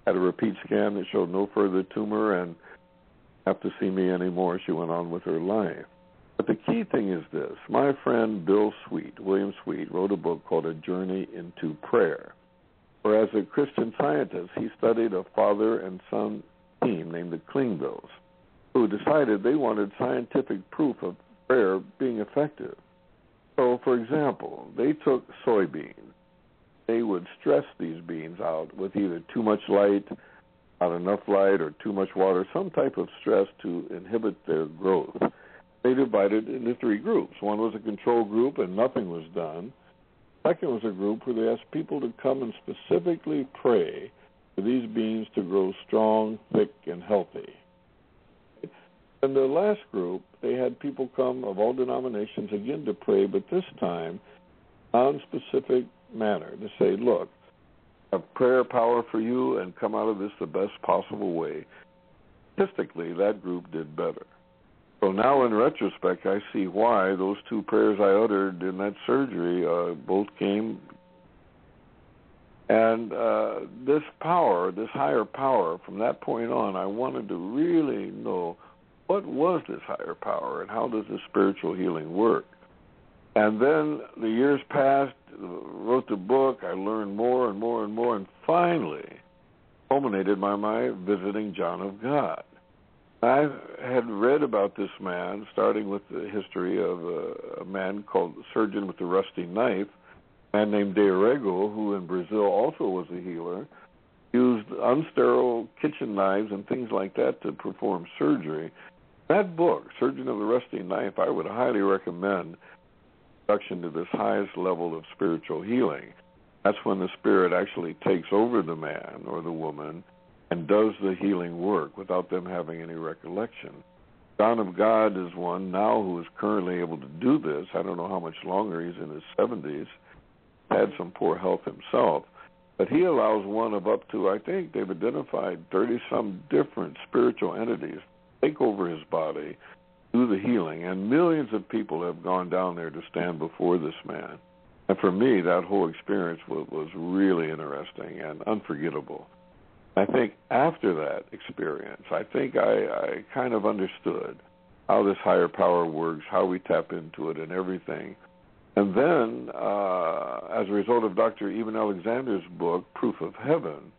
Speaker 6: had a repeat scan that showed no further tumor and have to see me anymore. She went on with her life. But the key thing is this. My friend William Sweet, wrote a book called A Journey into Prayer, where as a Christian scientist, he studied a father and son team named the Klingbeils, who decided they wanted scientific proof of prayer being effective. So, for example, they took soybeans. They would stress these beans out with either too much light, not enough light, or too much water, some type of stress to inhibit their growth. They divided into 3 groups. One was a control group, and nothing was done. Second was a group where they asked people to come and specifically pray for these beans to grow strong, thick, and healthy. In the last group, they had people come of all denominations again to pray, but this time, non-specific manner, to say, look, a prayer power for you and come out of this the best possible way. Statistically, that group did better. So now in retrospect, I see why those 2 prayers I uttered in that surgery both came. And this power, this higher power, from that point on, I wanted to really know what was this higher power and how does this spiritual healing work? And then the years passed, wrote the book, I learned more and more and more, and finally culminated by my visiting John of God. I had read about this man, starting with the history of a man called the Surgeon with the Rusty Knife, a man named De Arrego, who in Brazil also was a healer, used unsterile kitchen knives and things like that to perform surgery. That book, Surgeon of the Rusty Knife, I would highly recommend introduction to this highest level of spiritual healing. That's when the spirit actually takes over the man or the woman and does the healing work without them having any recollection. John of God is one now who is currently able to do this. I don't know how much longer. He's in his 70s, had some poor health himself. But he allows one of up to, I think they've identified 30-some different spiritual entities take over his body, do the healing, and millions of people have gone down there to stand before this man. And for me, that whole experience was really interesting and unforgettable. I think after that experience, I think I kind of understood how this higher power works, how we tap into it and everything. And then, as a result of Dr. Eben Alexander's book, Proof of Heaven,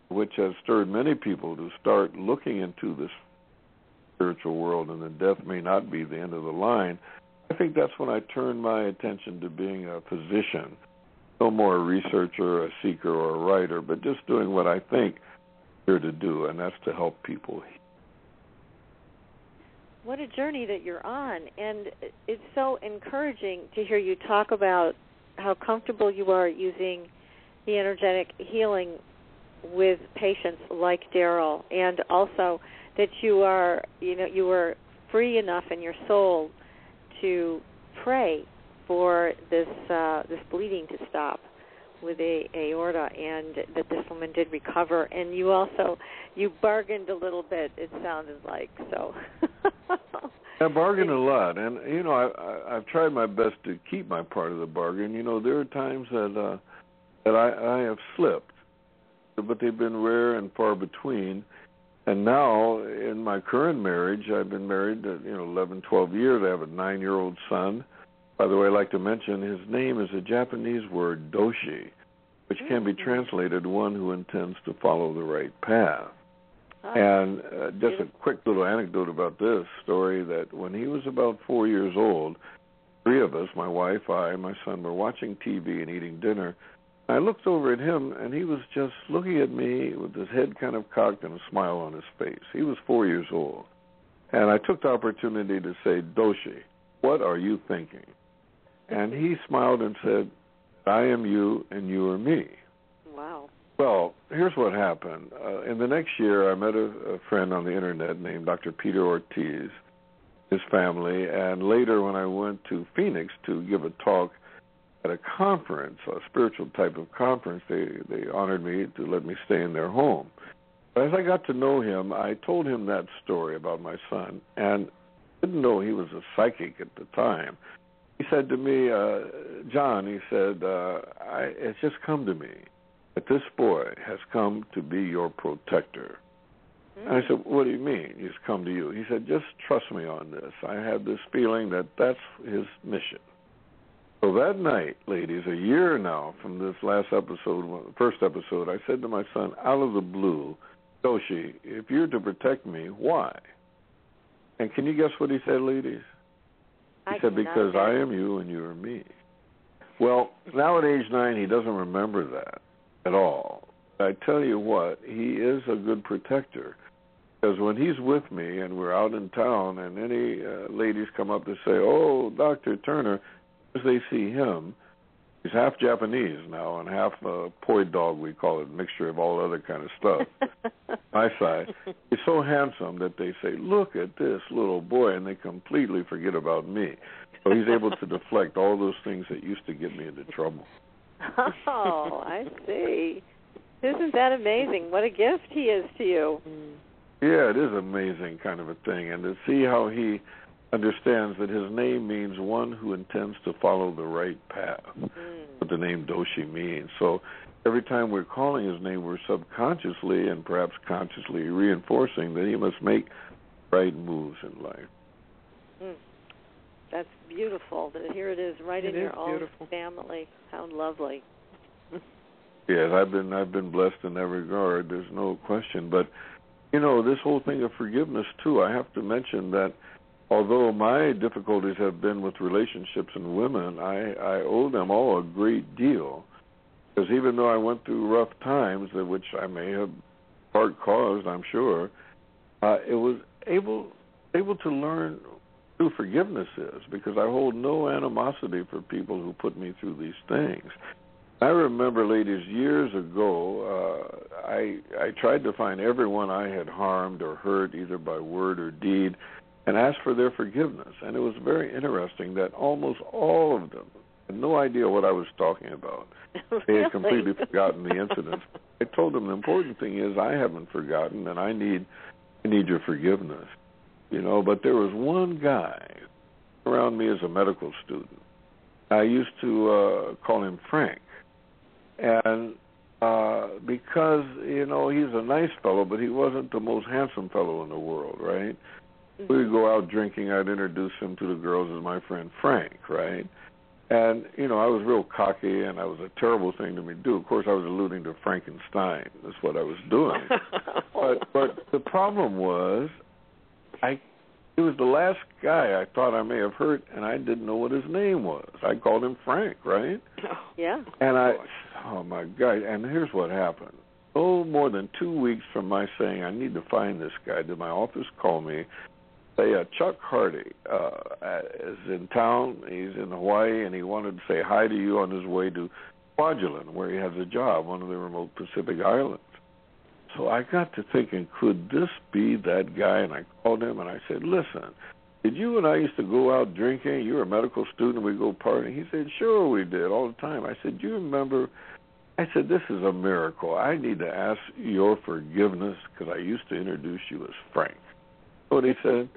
Speaker 6: which has stirred many people to start looking into this spiritual world and that death may not be the end of the line, I think that's when I turned my attention to being a physician. No more a researcher, a seeker, or a writer, but just doing what I think I'm here to do, and that's to help people.
Speaker 3: What a journey that you're on, and it's so encouraging to hear you talk about how comfortable you are using the energetic healing with patients like Daryl, and also that you are free enough in your soul to pray for this bleeding to stop with the aorta, and that this woman did recover. And you bargained a little bit, it sounded like. So
Speaker 6: I bargained a lot, and I've tried my best to keep my part of the bargain. There are times that I have slipped, but they've been rare and far between. And now, in my current marriage, I've been married 11, 12 years. I have a 9-year-old son. By the way, I'd like to mention his name is a Japanese word, doshi, which can be translated one who intends to follow the right path. And just a quick little anecdote about this story, that when he was about 4 years old, 3 of us, my wife, I, and my son, were watching TV and eating dinner. I looked over at him, and he was just looking at me with his head kind of cocked and a smile on his face. He was 4 years old. And I took the opportunity to say, Doshi, what are you thinking? And he smiled and said, I am you and you are me.
Speaker 3: Wow.
Speaker 6: Well, here's what happened. In the next year, I met a friend on the Internet named Dr. Peter Ortiz, his family, and later when I went to Phoenix to give a talk at a conference, a spiritual type of conference, they honored me to let me stay in their home. But as I got to know him, I told him that story about my son, and didn't know he was a psychic at the time. He said to me, John, he said, it's just come to me that this boy has come to be your protector. And I said, what do you mean he's come to you? He said, just trust me on this. I have this feeling that that's his mission. So that night, ladies, a year now from this last episode, first episode, I said to my son, out of the blue, Doshi, if you're to protect me, why? And can you guess what he said, ladies? He said, because I am you and you are me. Well, now at age 9, he doesn't remember that at all. I tell you what, he is a good protector. Because when he's with me and we're out in town and any ladies come up to say, oh, Dr. Turner, as they see him, he's half Japanese now and half a poi dog, we call it, mixture of all other kind of stuff. My side. He's so handsome that they say, look at this little boy, and they completely forget about me. So he's able to deflect all those things that used to get me into trouble.
Speaker 3: Oh, I see. Isn't that amazing? What a gift he is to you.
Speaker 6: Yeah, it is amazing kind of a thing. And to see how he understands that his name means one who intends to follow the right path, what the name Doshi means. So every time we're calling his name, we're subconsciously and perhaps consciously reinforcing that he must make right moves in life.
Speaker 3: That's beautiful. Here it is, right in your own family. How lovely.
Speaker 6: Yes, I've been blessed in that regard. There's no question. But this whole thing of forgiveness too. I have to mention that although my difficulties have been with relationships and women, I owe them all a great deal. Because even though I went through rough times, which I may have part caused, I'm sure, it was able to learn who forgiveness is, because I hold no animosity for people who put me through these things. I remember, ladies, years ago, I tried to find everyone I had harmed or hurt, either by word or deed, and asked for their forgiveness. And it was very interesting that almost all of them had no idea what I was talking about.
Speaker 3: Really?
Speaker 6: They had completely forgotten the incident. I told them the important thing is I haven't forgotten, and I need your forgiveness. But there was one guy around me as a medical student. I used to call him Frank. And because, he's a nice fellow, but he wasn't the most handsome fellow in the world, right? Mm-hmm. We would go out drinking. I'd introduce him to the girls as my friend Frank, right? And, I was real cocky, and that was a terrible thing to me to do. Of course, I was alluding to Frankenstein. That's what I was doing. But the problem was, he was the last guy I thought I may have hurt, and I didn't know what his name was. I called him Frank, right?
Speaker 3: Yeah.
Speaker 6: And oh my God, and here's what happened. More than 2 weeks from my saying, I need to find this guy, did my office call me, say, Chuck Hardy is in town, he's in Hawaii, and he wanted to say hi to you on his way to Kwajalein, where he has a job, one of the remote Pacific Islands. So I got to thinking, could this be that guy? And I called him and I said, listen,
Speaker 9: did you and I used to go out drinking? You were a medical student, we go partying. He said, sure we did, all the time. I said, do you remember? I said, this is a miracle. I need to ask your forgiveness because I used to introduce you as Frank. But he said,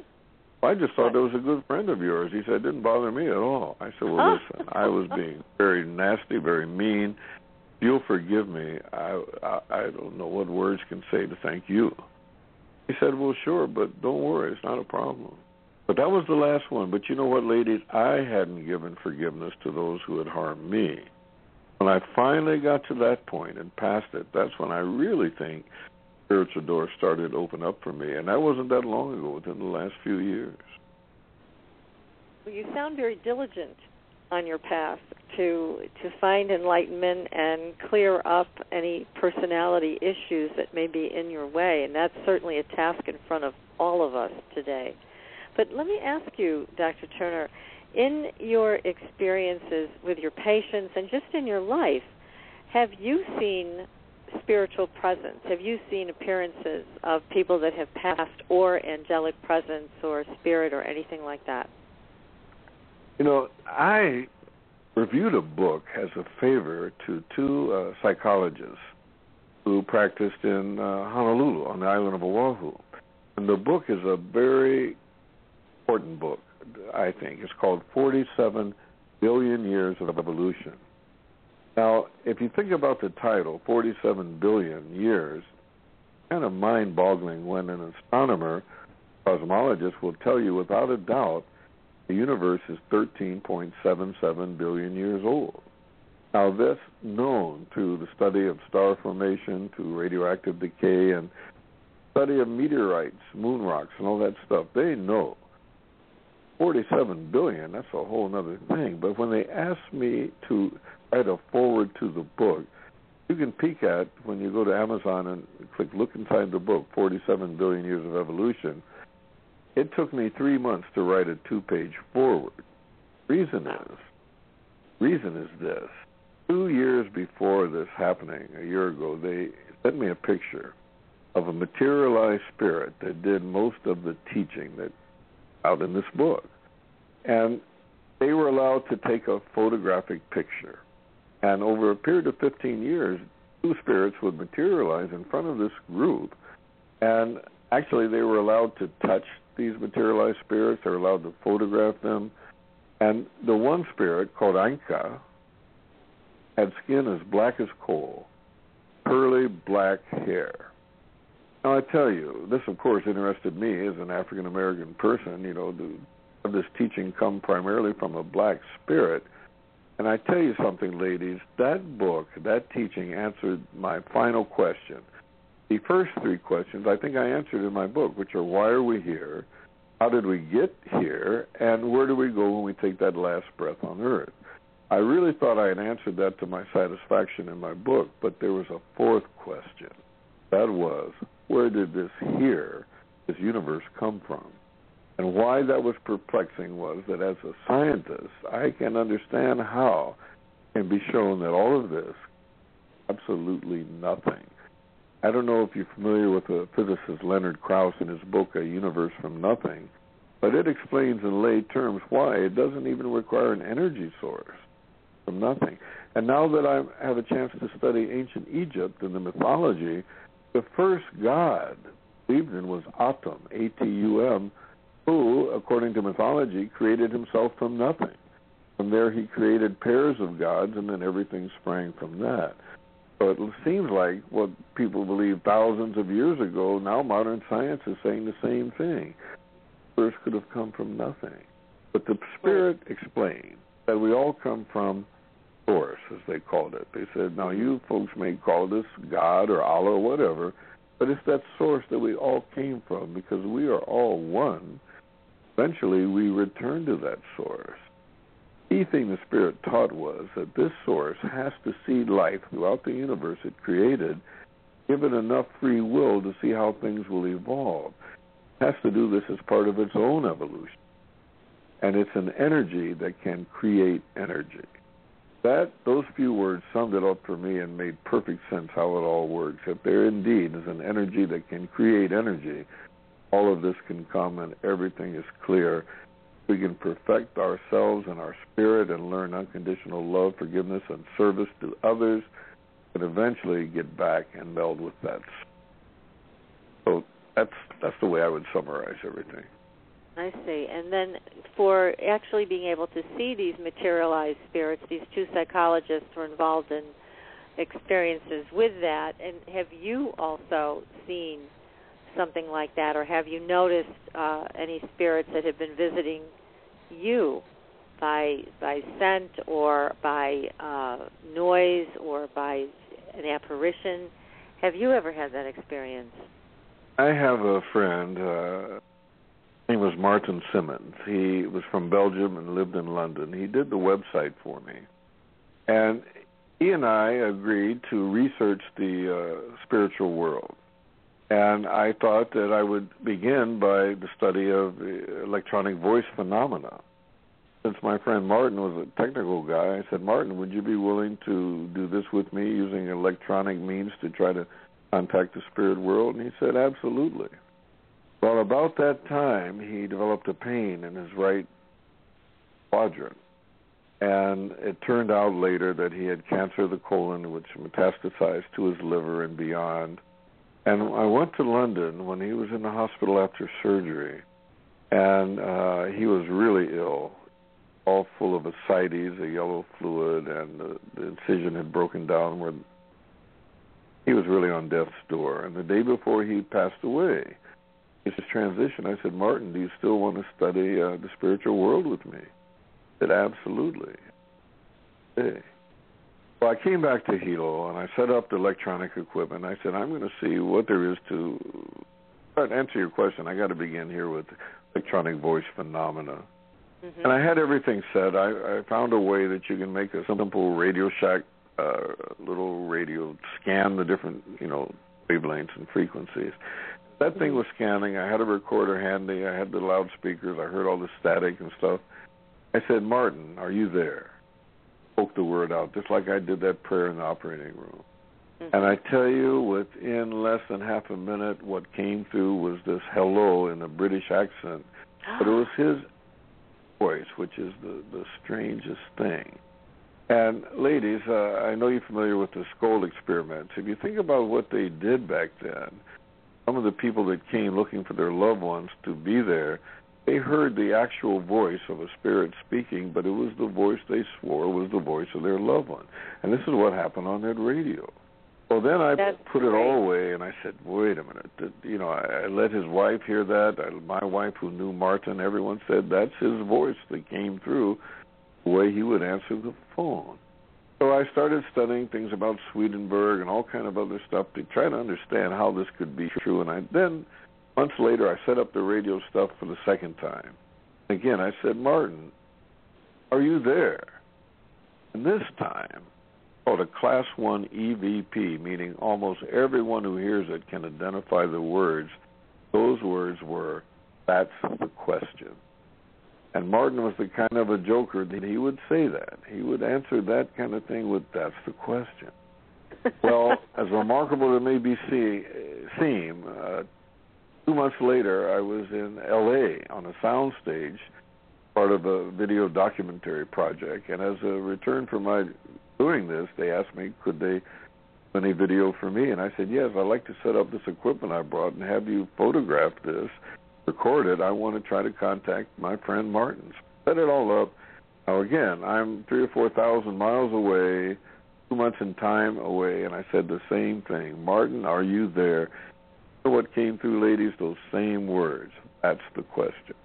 Speaker 9: well, I just thought that was a good friend of yours. He said, it didn't bother me at all. I said, well, listen, I was being very nasty, very mean. If you'll forgive me, I don't know what words can say to thank you. He said, well, sure, but don't worry, it's not a problem. But that was the last one. But you know what, ladies? I hadn't given forgiveness to those who had harmed me. When I finally got to that point and passed it, that's when I really think spiritual doors started to open up for me. And that wasn't that long ago, within the last few years.
Speaker 3: Well, you sound very diligent on your path to find enlightenment and clear up any personality issues that may be in your way. And that's certainly a task in front of all of us today. But let me ask you, Dr. Turner, in your experiences with your patients and just in your life, have you seen spiritual presence? Have you seen appearances of people that have passed or angelic presence or spirit or anything like that?
Speaker 9: You know, I reviewed a book as a favor to two psychologists who practiced in Honolulu on the island of Oahu. And the book is a very important book, I think. It's called 47 Billion Years of Evolution. Now, if you think about the title, 47 billion years, kind of mind-boggling when an astronomer, cosmologist, will tell you without a doubt the universe is 13.77 billion years old. Now, this, known through the study of star formation, to radioactive decay, and study of meteorites, moon rocks, and all that stuff, they know 47 billion, that's a whole other thing. But when they asked me to write a forward to the book, you can peek at, when you go to Amazon and click look inside the book, 47 billion years of evolution. It took me 3 months to write a 2-page forward. Reason is this. 2 years before this happening, a year ago, they sent me a picture of a materialized spirit that did most of the teaching that out in this book. And they were allowed to take a photographic picture. And over a period of 15 years, 2 spirits would materialize in front of this group. And actually, they were allowed to touch these materialized spirits. They were allowed to photograph them. And the one spirit, called Anka, had skin as black as coal, curly black hair. Now, I tell you, this, of course, interested me as an African-American person, you know, to have this teaching come primarily from a black spirit. And I tell you something, ladies, that book, that teaching answered my final question. The first 3 questions I think I answered in my book, which are, why are we here? How did we get here? And where do we go when we take that last breath on earth? I really thought I had answered that to my satisfaction in my book, but there was a 4th question. That was, where did this universe come from? And why that was perplexing was that as a scientist, I can understand how it can be shown that all of this, absolutely nothing. I don't know if you're familiar with the physicist Leonard Krauss in his book, A Universe from Nothing, but it explains in lay terms why it doesn't even require an energy source from nothing. And now that I have a chance to study ancient Egypt and the mythology, the first god believed in was Atum, A-T-U-M, who, according to mythology, created himself from nothing. From there he created pairs of gods, and then everything sprang from that. So it seems like what people believed thousands of years ago, now modern science is saying the same thing. First could have come from nothing. But the Spirit explained that we all come from Source, as they called it. They said, now you folks may call this God or Allah or whatever, but it's that source that we all came from, because we are all one. Eventually we return to that source. The key thing the Spirit taught was that this source has to seed life throughout the universe it created, give it enough free will to see how things will evolve. It has to do this as part of its own evolution. And it's an energy that can create energy. Those few words summed it up for me and made perfect sense how it all works. If there indeed is an energy that can create energy, all of this can come and everything is clear. We can perfect ourselves and our spirit and learn unconditional love, forgiveness, and service to others, and eventually get back and meld with that. So that's the way I would summarize everything.
Speaker 3: I see. And then for actually being able to see these materialized spirits, these two psychologists were involved in experiences with that. And have you also seen something like that, or have you noticed any spirits that have been visiting you by scent or by noise or by an apparition? Have you ever had that experience?
Speaker 9: I have a friend. His name was Martin Simmons. He was from Belgium and lived in London. He did the website for me. And he and I agreed to research the spiritual world. And I thought that I would begin by the study of electronic voice phenomena. Since my friend Martin was a technical guy, I said, Martin, would you be willing to do this with me using electronic means to try to contact the spirit world? And he said, absolutely. Well, about that time, he developed a pain in his right quadrant. And it turned out later that he had cancer of the colon, which metastasized to his liver and beyond. And I went to London when he was in the hospital after surgery, and he was really ill, all full of ascites, a yellow fluid, and the incision had broken down where he was really on death's door. And the day before he passed away, his transition, I said, Martin, do you still want to study the spiritual world with me? He said, absolutely. Hey. Well, I came back to Hilo, and I set up the electronic equipment. I said, I'm going to see what there is to answer your question. I got to begin here with electronic voice phenomena. Mm-hmm. And I had everything set. I found a way that you can make a simple Radio Shack little radio, scan the different, wavelengths and frequencies. That thing was scanning. I had a recorder handy. I had the loudspeakers. I heard all the static and stuff. I said, Martin, are you there? Spoke the word out, just like I did that prayer in the operating room. Mm-hmm. And I tell you, within less than half a minute, what came through was this hello in a British accent. But it was his voice, which is the strangest thing. And ladies, I know you're familiar with the Skoll experiments. If you think about what they did back then, some of the people that came looking for their loved ones to be there, they heard the actual voice of a spirit speaking, but it was the voice they swore was the voice of their loved one. And this is what happened on that radio. Well, then I put it all away, and I said, wait a minute. I let his wife hear that. My wife, who knew Martin, everyone said that's his voice that came through the way he would answer the phone. So I started studying things about Swedenborg and all kind of other stuff to try to understand how this could be true. And then months later, I set up the radio stuff for the second time. Again, I said, Martin, are you there? And this time, called a Class 1 EVP, meaning almost everyone who hears it can identify the words. Those words were, that's the question. And Martin was the kind of a joker that he would say that. He would answer that kind of thing with, that's the question. Well, as remarkable as it may seem, 2 months later, I was in L.A. on a soundstage, part of a video documentary project. And as a return for my doing this, they asked me, could they do any video for me? And I said, yes, I'd like to set up this equipment I brought and have you photograph this, record it. I want to try to contact my friend Martin. Set it all up. Now, again, I'm 3,000 or 4,000 miles away, 2 months in time away, and I said the same thing. Martin, are you there? You know what came through, ladies? Those same words. That's the question.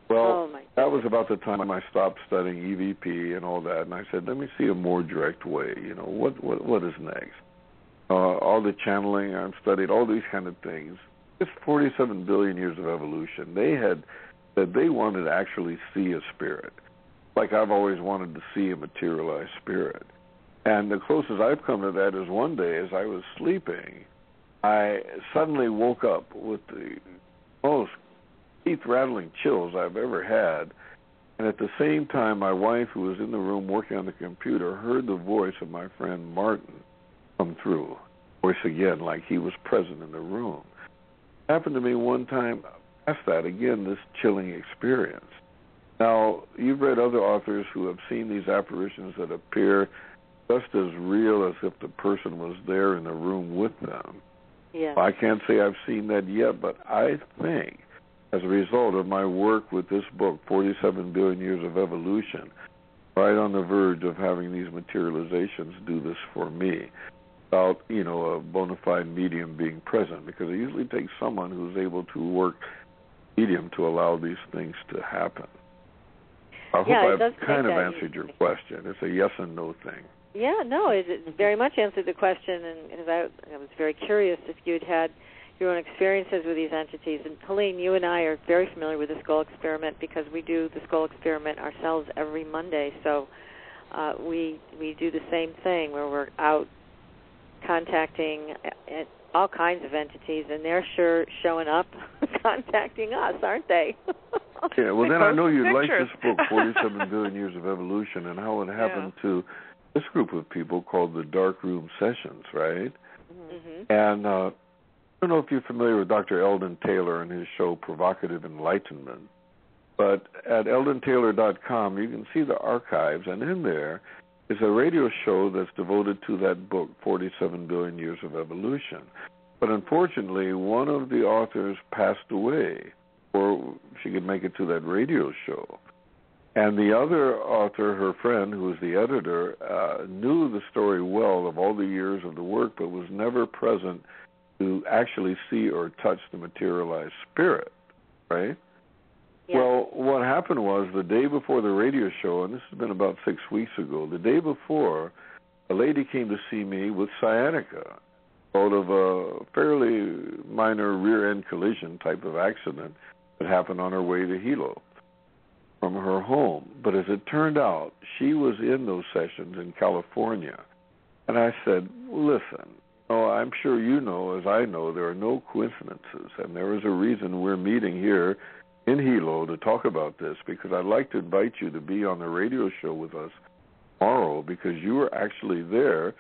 Speaker 9: Well, that was about the time I stopped studying EVP and all that, and I said, let me see a more direct way. What is next? All the channeling, I've studied all these kind of things. It's 47 billion years of evolution. They had said they wanted to actually see a spirit, like I've always wanted to see a materialized spirit. And the closest I've come to that is one day as I was sleeping, I suddenly woke up with the most teeth-rattling chills I've ever had. And at the same time, my wife, who was in the room working on the computer, heard the voice of my friend Martin come through. Voice again, like he was present in the room. happened to me one time. Past that, again, this chilling experience. Now, you've read other authors who have seen these apparitions that appear just as real as if the person was there in the room with them.
Speaker 3: Yeah.
Speaker 9: I can't say I've seen that yet, but I think as a result of my work with this book, 47 Billion Years of Evolution, right on the verge of having these materializations do this for me without, a bona fide medium being present, because it usually takes someone who's able to work medium to allow these things to happen. I hope I've kind of answered your question. It's a yes and no thing.
Speaker 3: Yeah, no, it very much answered the question, and I was very curious if you'd had your own experiences with these entities. And Helene, you and I are very familiar with the skull experiment because we do the skull experiment ourselves every Monday. So we do the same thing where we're out contacting all kinds of entities, and they're sure showing up contacting us, aren't they?
Speaker 9: Yeah, well, then I know you like this book, 47 Billion Years of Evolution, and how it happened to this group of people called the Dark Room Sessions, right?
Speaker 3: Mm-hmm.
Speaker 9: And I don't know if you're familiar with Dr. Eldon Taylor and his show Provocative Enlightenment, but at eldontaylor.com you can see the archives, and in there is a radio show that's devoted to that book, 47 Billion Years of Evolution. But unfortunately, one of the authors passed away before she could make it to that radio show. And the other author, her friend, who was the editor, knew the story well of all the years of the work, but was never present to actually see or touch the materialized spirit, right? Yeah. Well, what happened was the day before the radio show, and this has been about 6 weeks ago, the day before, a lady came to see me with sciatica out of a fairly minor rear-end collision type of accident that happened on her way to Hilo from her home. But as it turned out, she was in those sessions in California. And I said, listen, I'm sure you know, as I know, there are no coincidences, and there is a reason we're meeting here in Hilo to talk about this, because I'd like to invite you to be on the radio show with us tomorrow, because you were actually there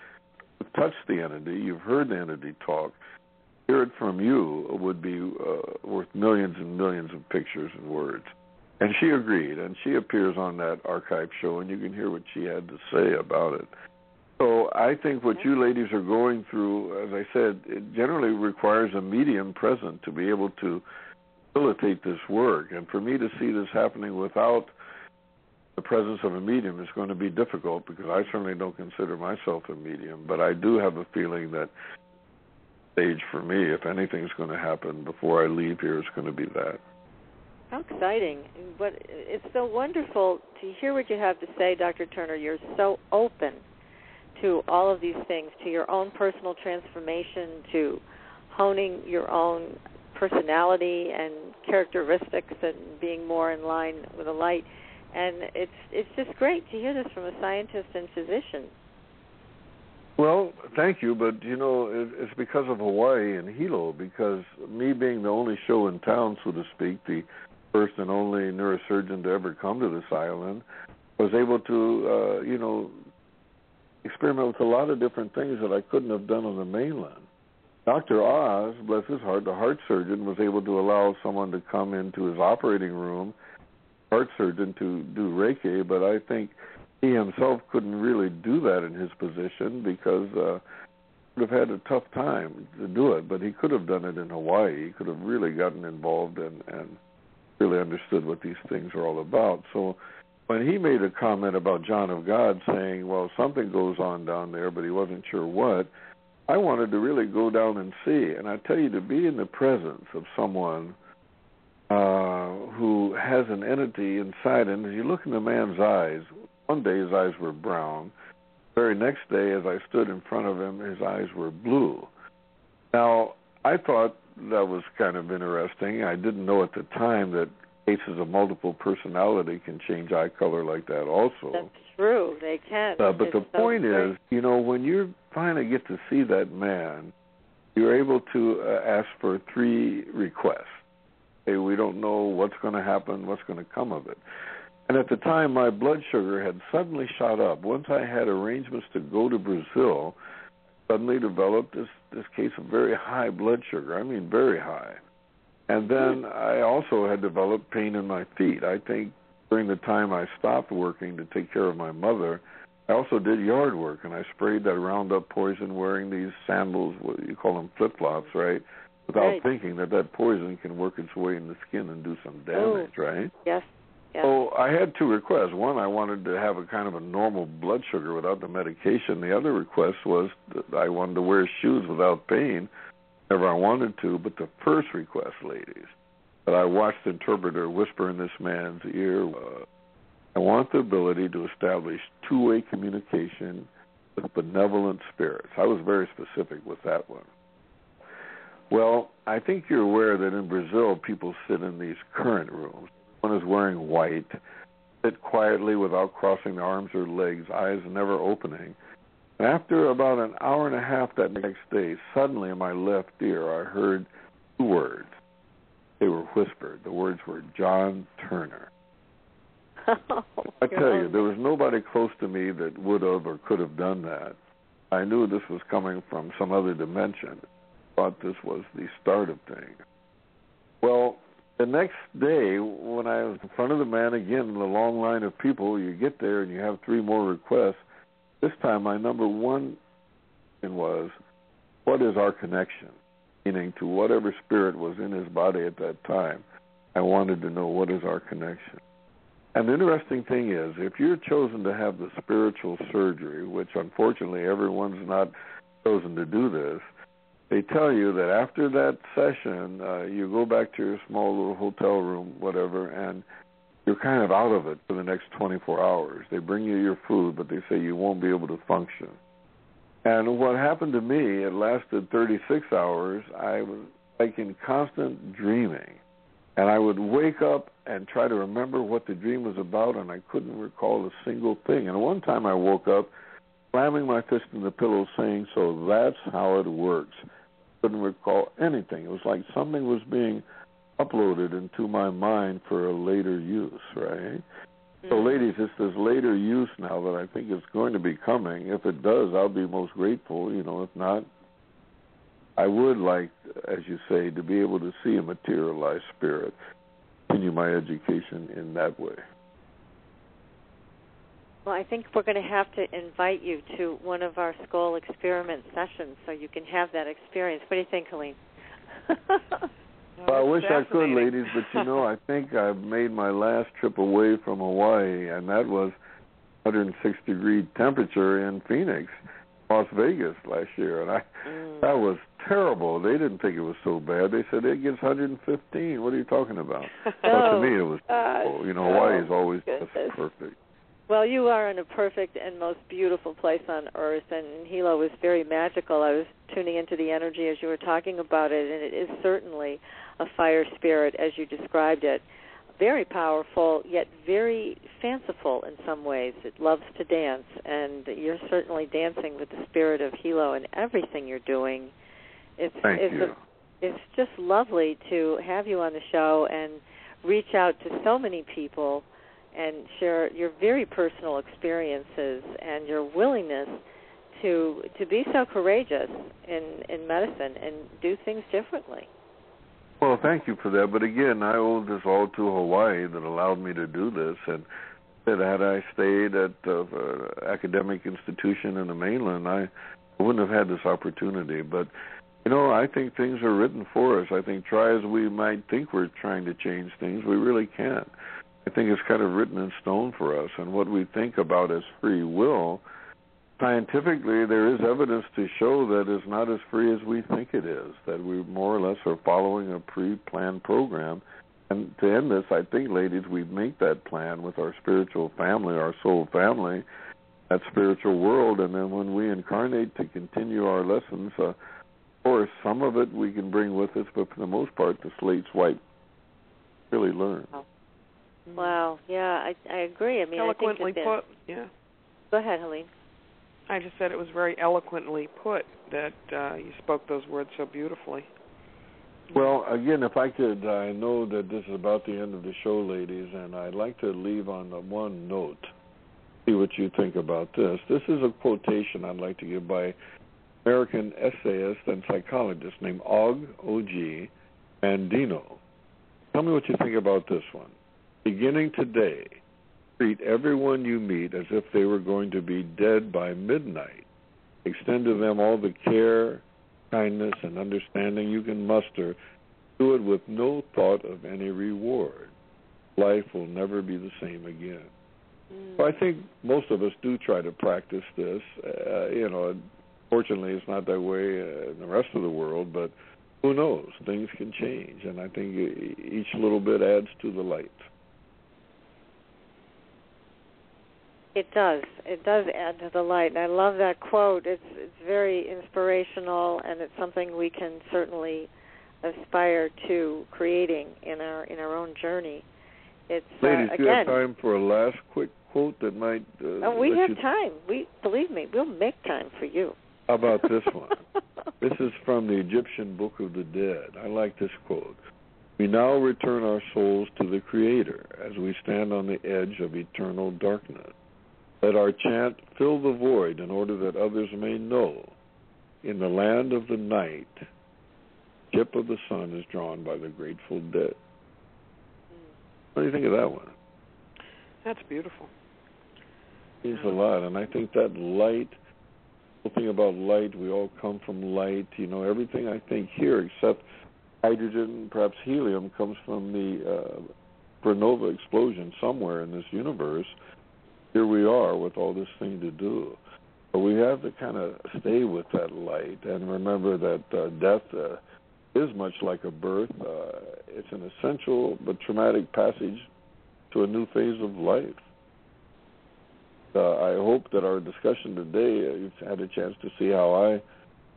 Speaker 9: to touch the entity. You've heard the entity talk. Hear it from you would be worth millions and millions of pictures and words. And she agreed, and she appears on that archive show, and you can hear what she had to say about it. So I think what you ladies are going through, as I said, it generally requires a medium present to be able to facilitate this work. And for me to see this happening without the presence of a medium is going to be difficult, because I certainly don't consider myself a medium. But I do have a feeling that stage for me, if anything's going to happen before I leave here, it's going to be that.
Speaker 3: How exciting. But it's so wonderful to hear what you have to say, Dr. Turner. You're so open to all of these things, to your own personal transformation, to honing your own personality and characteristics and being more in line with the light. And it's just great to hear this from a scientist and physician.
Speaker 9: Well, thank you, but, it's because of Hawaii and Hilo, because me being the only show in town, so to speak, the first and only neurosurgeon to ever come to this island, was able to, experiment with a lot of different things that I couldn't have done on the mainland. Dr. Oz, bless his heart, the heart surgeon, was able to allow someone to come into his operating room, heart surgeon, to do Reiki, but I think he himself couldn't really do that in his position, because he would have had a tough time to do it, but he could have done it in Hawaii. He could have really gotten involved and really understood what these things are all about. So when he made a comment about John of God saying, well, something goes on down there, but he wasn't sure what, I wanted to really go down and see. And I tell you, to be in the presence of someone who has an entity inside, and as you look in the man's eyes, one day his eyes were brown. The very next day, as I stood in front of him, his eyes were blue. Now, I thought that was kind of interesting. I didn't know at the time that cases of multiple personality can change eye color like that also.
Speaker 3: That's true. They can.
Speaker 9: But the point is, when you finally get to see that man, you're able to ask for 3 requests. Hey, we don't know what's going to happen, what's going to come of it. And at the time, my blood sugar had suddenly shot up. Once I had arrangements to go to Brazil, suddenly developed this case of very high blood sugar. I mean, very high. And then I also had developed pain in my feet. I think during the time I stopped working to take care of my mother, I also did yard work, and I sprayed that Roundup poison wearing these sandals, what you call them flip-flops, right, without thinking that poison can work its way in the skin and do some damage, right?
Speaker 3: Yes.
Speaker 9: So I had two requests. One, I wanted to have a kind of a normal blood sugar without the medication. The other request was that I wanted to wear shoes without pain whenever I wanted to. But the first request, ladies, that I watched the interpreter whisper in this man's ear was, I want the ability to establish two-way communication with benevolent spirits. I was very specific with that one. Well, I think you're aware that in Brazil, people sit in these current rooms. One is wearing white, sit quietly without crossing their arms or legs, eyes never opening. And after about an hour and a half that next day, suddenly in my left ear, I heard two words. They were whispered. The words were John Turner. I tell you, there was nobody close to me that would have or could have done that. I knew this was coming from some other dimension. I thought this was the start of things. Well, the next day, when I was in front of the man again in the long line of people, you get there and you have three more requests. This time, my number one was, what is our connection? Meaning to whatever spirit was in his body at that time, I wanted to know what is our connection. And the interesting thing is, if you're chosen to have the spiritual surgery, which unfortunately everyone's not chosen to do this, they tell you that after that session, you go back to your small little hotel room, whatever, and you're kind of out of it for the next 24 hours. They bring you your food, but they say you won't be able to function. And what happened to me, it lasted 36 hours. I was like in constant dreaming. And I would wake up and try to remember what the dream was about, and I couldn't recall a single thing. And one time I woke up, slamming my fist in the pillow, saying, so that's how it works. Couldn't recall anything. It was like something was being uploaded into my mind for a later use, right? Mm-hmm. So, ladies, it's this later use now that I think is going to be coming. If it does, I'll be most grateful. If not, I would like, as you say, to be able to see a materialized spirit, continue my education in that way.
Speaker 3: Well, I think we're going to have to invite you to one of our skull experiment sessions so you can have that experience. What do you think, Helene?
Speaker 9: Well, I wish I could, ladies, but I think I've made my last trip away from Hawaii, and that was 106-degree temperature in Phoenix, Las Vegas last year, and that was terrible. They didn't think it was so bad. They said it gets 115. What are you talking about? But to me, it was terrible. Hawaii is always just perfect.
Speaker 3: Well, you are in a perfect and most beautiful place on earth, and Hilo was very magical. I was tuning into the energy as you were talking about it, and it is certainly a fire spirit as you described it. Very powerful, yet very fanciful in some ways. It loves to dance, and you're certainly dancing with the spirit of Hilo in everything you're doing. It's just lovely to have you on the show and reach out to so many people and share your very personal experiences and your willingness to be so courageous in medicine and do things differently.
Speaker 9: Well, thank you for that. But again, I owe this all to Hawaii that allowed me to do this. And that had I stayed at an academic institution in the mainland, I wouldn't have had this opportunity. But, I think things are written for us. I think try as we might think we're trying to change things, we really can't. I think it's kind of written in stone for us. And what we think about as free will, scientifically, there is evidence to show that it's not as free as we think it is, that we more or less are following a pre-planned program. And to end this, I think, ladies, we make that plan with our spiritual family, our soul family, that spiritual world, and then when we incarnate to continue our lessons, of course, some of it we can bring with us, but for the most part, the slate's white. Really learn.
Speaker 3: Wow, yeah, I agree. I mean,
Speaker 4: eloquently
Speaker 3: I think
Speaker 4: put, yeah.
Speaker 3: Go ahead, Helene.
Speaker 4: I just said it was very eloquently put that you spoke those words so beautifully.
Speaker 9: Well, again, if I could, I know that this is about the end of the show, ladies, and I'd like to leave on one note. See what you think about this. This is a quotation I'd like to give by American essayist and psychologist named Og, O-G, Mandino. Tell me what you think about this one. Beginning today, treat everyone you meet as if they were going to be dead by midnight. Extend to them all the care, kindness, and understanding you can muster. Do it with no thought of any reward. Life will never be the same again. So I think most of us do try to practice this. Fortunately, it's not that way in the rest of the world, but who knows? Things can change, and I think each little bit adds to the light.
Speaker 3: It does. It does add to the light, and I love that quote. It's very inspirational, and it's something we can certainly aspire to creating in our own journey. It's
Speaker 9: ladies,
Speaker 3: again,
Speaker 9: do you have time for a last quick quote that might?
Speaker 3: We have time. Believe me, we'll make time for you.
Speaker 9: How about this one? This is from the Egyptian Book of the Dead. I like this quote. We now return our souls to the Creator as we stand on the edge of eternal darkness. Let our chant fill the void in order that others may know. In the land of the night, the ship of the sun is drawn by the grateful dead. What do you think of that one?
Speaker 4: That's beautiful.
Speaker 9: It means a lot, and I think that light, the thing about light, we all come from light. Everything I think here except hydrogen, perhaps helium, comes from the supernova explosion somewhere in this universe. Here we are with all this thing to do. But we have to kind of stay with that light and remember that death is much like a birth. It's an essential but traumatic passage to a new phase of life. I hope that our discussion today, you've had a chance to see how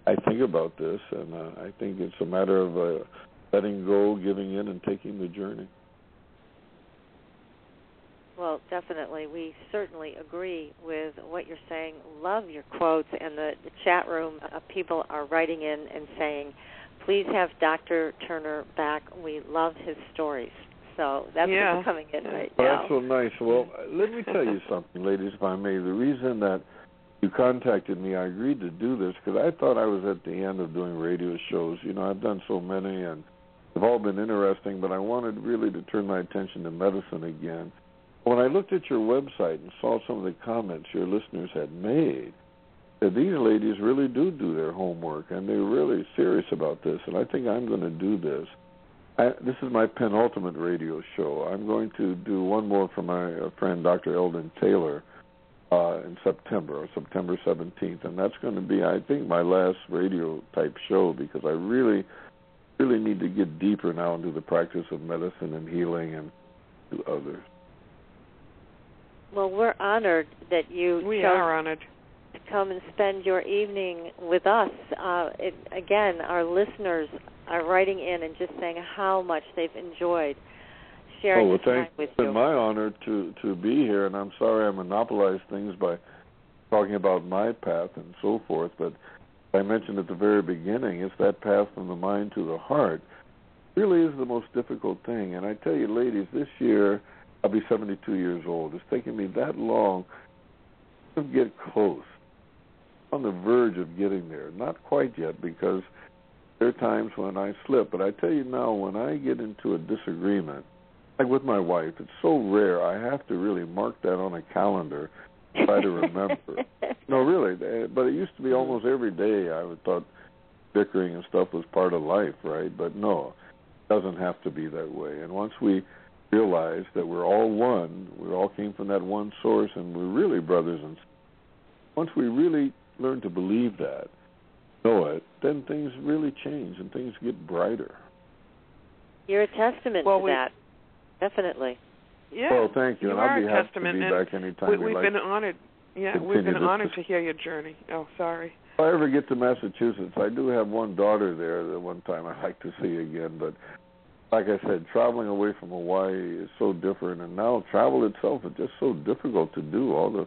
Speaker 9: I think about this, and I think it's a matter of letting go, giving in, and taking the journey.
Speaker 3: Well, definitely. We certainly agree with what you're saying. Love your quotes, and the chat room, people are writing in and saying, please have Dr. Turner back. We love his stories. So that's what's coming in right now.
Speaker 9: That's so nice. Well, let me tell you something, ladies, if I may. The reason that you contacted me, I agreed to do this because I thought I was at the end of doing radio shows. I've done so many, and they've all been interesting, but I wanted really to turn my attention to medicine again. When I looked at your website and saw some of the comments your listeners had made, that these ladies really do their homework, and they're really serious about this, and I think I'm going to do this. This is my penultimate radio show. I'm going to do one more for my friend Dr. Eldon Taylor in September 17th, and that's going to be, I think, my last radio-type show because I really, really need to get deeper now into the practice of medicine and healing and to others.
Speaker 3: Well, we're honored that you
Speaker 4: are honored
Speaker 3: to come and spend your evening with us. Again, our listeners are writing in and just saying how much they've enjoyed sharing this time with you.
Speaker 9: It's been my honor to be here, and I'm sorry I monopolized things by talking about my path and so forth, but I mentioned at the very beginning, it's that path from the mind to the heart. It really is the most difficult thing, and I tell you, ladies, this year I'll be 72 years old. It's taken me that long to get close, on the verge of getting there. Not quite yet, because there are times when I slip. But I tell you now, when I get into a disagreement, like with my wife, it's so rare. I have to really mark that on a calendar, try to remember. No, really. But it used to be almost every day I thought bickering and stuff was part of life, right? But no, it doesn't have to be that way. And once we realize that we're all one, we all came from that one source, and we're really brothers and sisters. Once we really learn to believe that, know it, then things really change and things get brighter.
Speaker 3: You're a testament to that, definitely.
Speaker 4: Yeah.
Speaker 9: Well, thank you, and I'll be happy to be
Speaker 4: and
Speaker 9: back anytime.
Speaker 4: We've been honored. Yeah, we've been honored to hear your journey. Oh, sorry.
Speaker 9: If I ever get to Massachusetts, I do have one daughter there that one time I'd like to see again, but like I said, traveling away from Hawaii is so different, and now travel itself is just so difficult to do. All the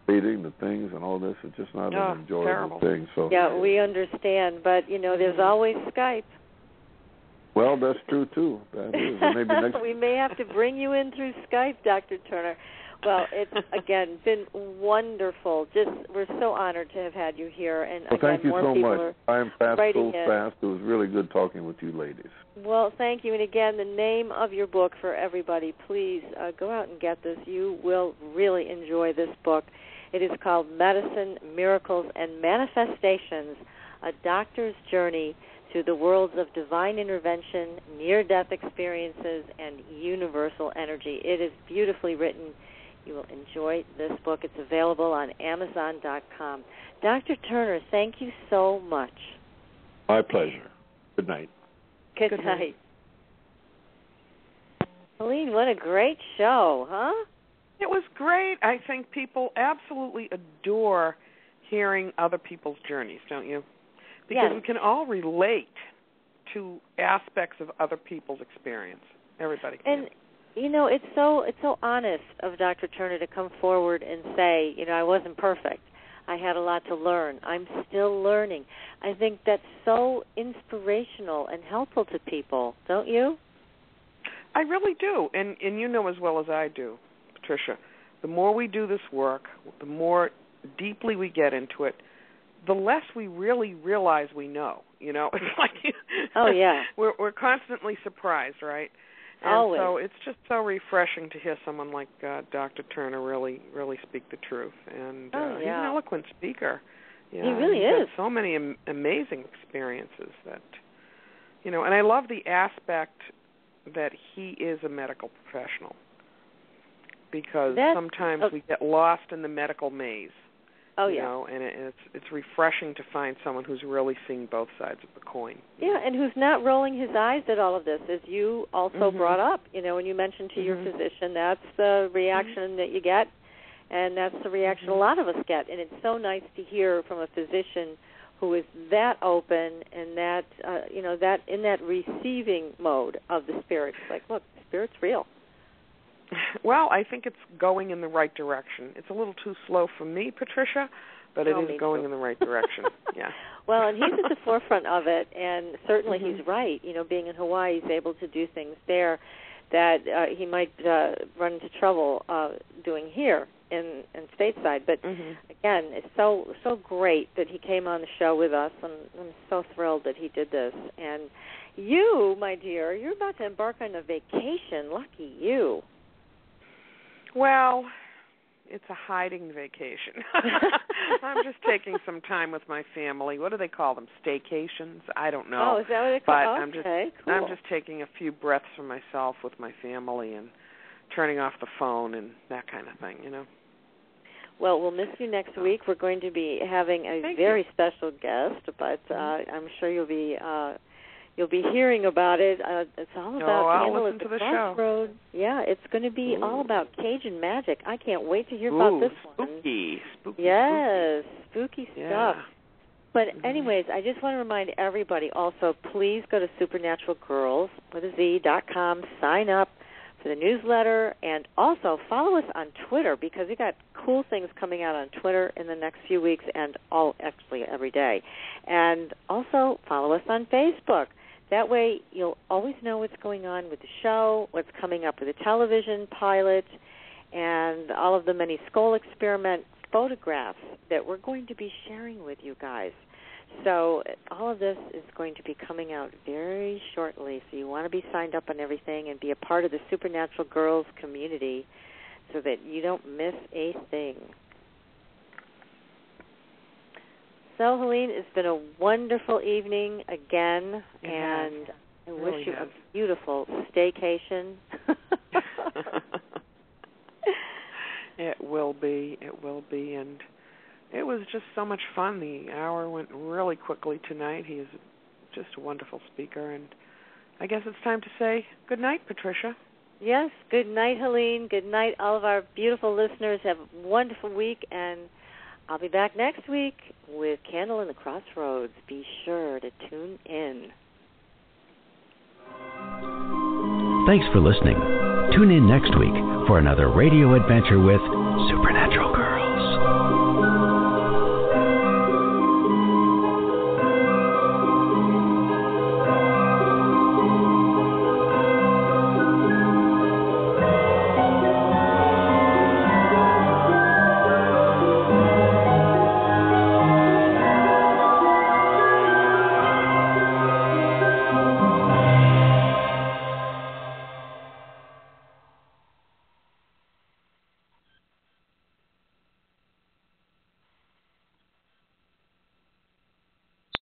Speaker 9: waiting, the things, and all this, it's just not an enjoyable thing. So
Speaker 3: yeah, we understand, but there's always Skype.
Speaker 9: Well, that's true too. That is. And maybe next
Speaker 3: we may have to bring you in through Skype, Dr. Turner. Well, it's, again, been wonderful. We're so honored to have had you here. And
Speaker 9: well,
Speaker 3: again,
Speaker 9: thank you
Speaker 3: more
Speaker 9: so
Speaker 3: people
Speaker 9: much. I am fast. It was really good talking with you ladies.
Speaker 3: Well, thank you. And again, the name of your book for everybody, please go out and get this. You will really enjoy this book. It is called Medicine, Miracles, and Manifestations, A Doctor's Journey Through the Worlds of Divine Intervention, Near-Death Experiences, and Universal Energy. It is beautifully written. You will enjoy this book. It's available on Amazon.com. Dr. Turner, thank you so much.
Speaker 9: My pleasure. Good night.
Speaker 3: Good night. Helene, what a great show, huh?
Speaker 4: It was great. I think people absolutely adore hearing other people's journeys, don't you? Because we can all relate to aspects of other people's experience. Everybody can.
Speaker 3: And it's so honest of Dr. Turner to come forward and say, I wasn't perfect. I had a lot to learn. I'm still learning. I think that's so inspirational and helpful to people, don't you?
Speaker 4: I really do. And you know as well as I do, Patricia, the more we do this work, the more deeply we get into it, the less we really realize we know. It's like we're constantly surprised, right? And
Speaker 3: always.
Speaker 4: So it's just so refreshing to hear someone like Dr. Turner really speak the truth. And he's an eloquent speaker.
Speaker 3: He really is.
Speaker 4: Had so many amazing experiences that, and I love the aspect that he is a medical professional, because sometimes we get lost in the medical maze.
Speaker 3: Oh,
Speaker 4: and it's refreshing to find someone who's really seeing both sides of the coin.
Speaker 3: Yeah, and who's not rolling his eyes at all of this, as you also brought up. When you mentioned to your physician, that's the reaction that you get, and that's the reaction a lot of us get. And it's so nice to hear from a physician who is that open and that, that in that receiving mode of the spirit. It's like, look, the spirit's real.
Speaker 4: Well, I think it's going in the right direction. It's a little too slow for me, Patricia, but it is going in the right direction. Yeah.
Speaker 3: Well, and he's at the forefront of it, and certainly he's right. Being in Hawaii, he's able to do things there that he might run into trouble doing here in stateside. But again, it's so great that he came on the show with us, and I'm so thrilled that he did this. And you, my dear, you're about to embark on a vacation. Lucky you.
Speaker 4: Well, it's a hiding vacation. I'm just taking some time with my family. What do they call them? Staycations? I don't know.
Speaker 3: Oh, is that what they call them?
Speaker 4: But I'm just taking a few breaths for myself with my family and turning off the phone and that kind of thing,
Speaker 3: Well, we'll miss you next week. We're going to be having a very special guest, but I'm sure you'll be hearing about it. It's all about Candle at the Crossroads. Yeah, it's going to be all about Cajun magic. I can't wait to hear about this one.
Speaker 4: Spooky.
Speaker 3: Yes, spooky stuff. But anyways, I just want to remind everybody also, please go to supernaturalgirls.com, sign up for the newsletter, and also follow us on Twitter, because we got cool things coming out on Twitter in the next few weeks, and actually every day. And also follow us on Facebook. That way you'll always know what's going on with the show, what's coming up with the television pilot, and all of the many skull experiment photographs that we're going to be sharing with you guys. So all of this is going to be coming out very shortly, so you want to be signed up on everything and be a part of the Supernatural Girls community so that you don't miss a thing. So, Helene, it's been a wonderful evening again, and I wish you a beautiful staycation.
Speaker 4: It will be, and it was just so much fun. The hour went really quickly tonight. He is just a wonderful speaker, and I guess it's time to say good night, Patricia.
Speaker 3: Yes, good night, Helene. Good night, all of our beautiful listeners. Have a wonderful week, and I'll be back next week with Candle in the Crossroads. Be sure to tune in.
Speaker 2: Thanks for listening. Tune in next week for another radio adventure with Supernatural.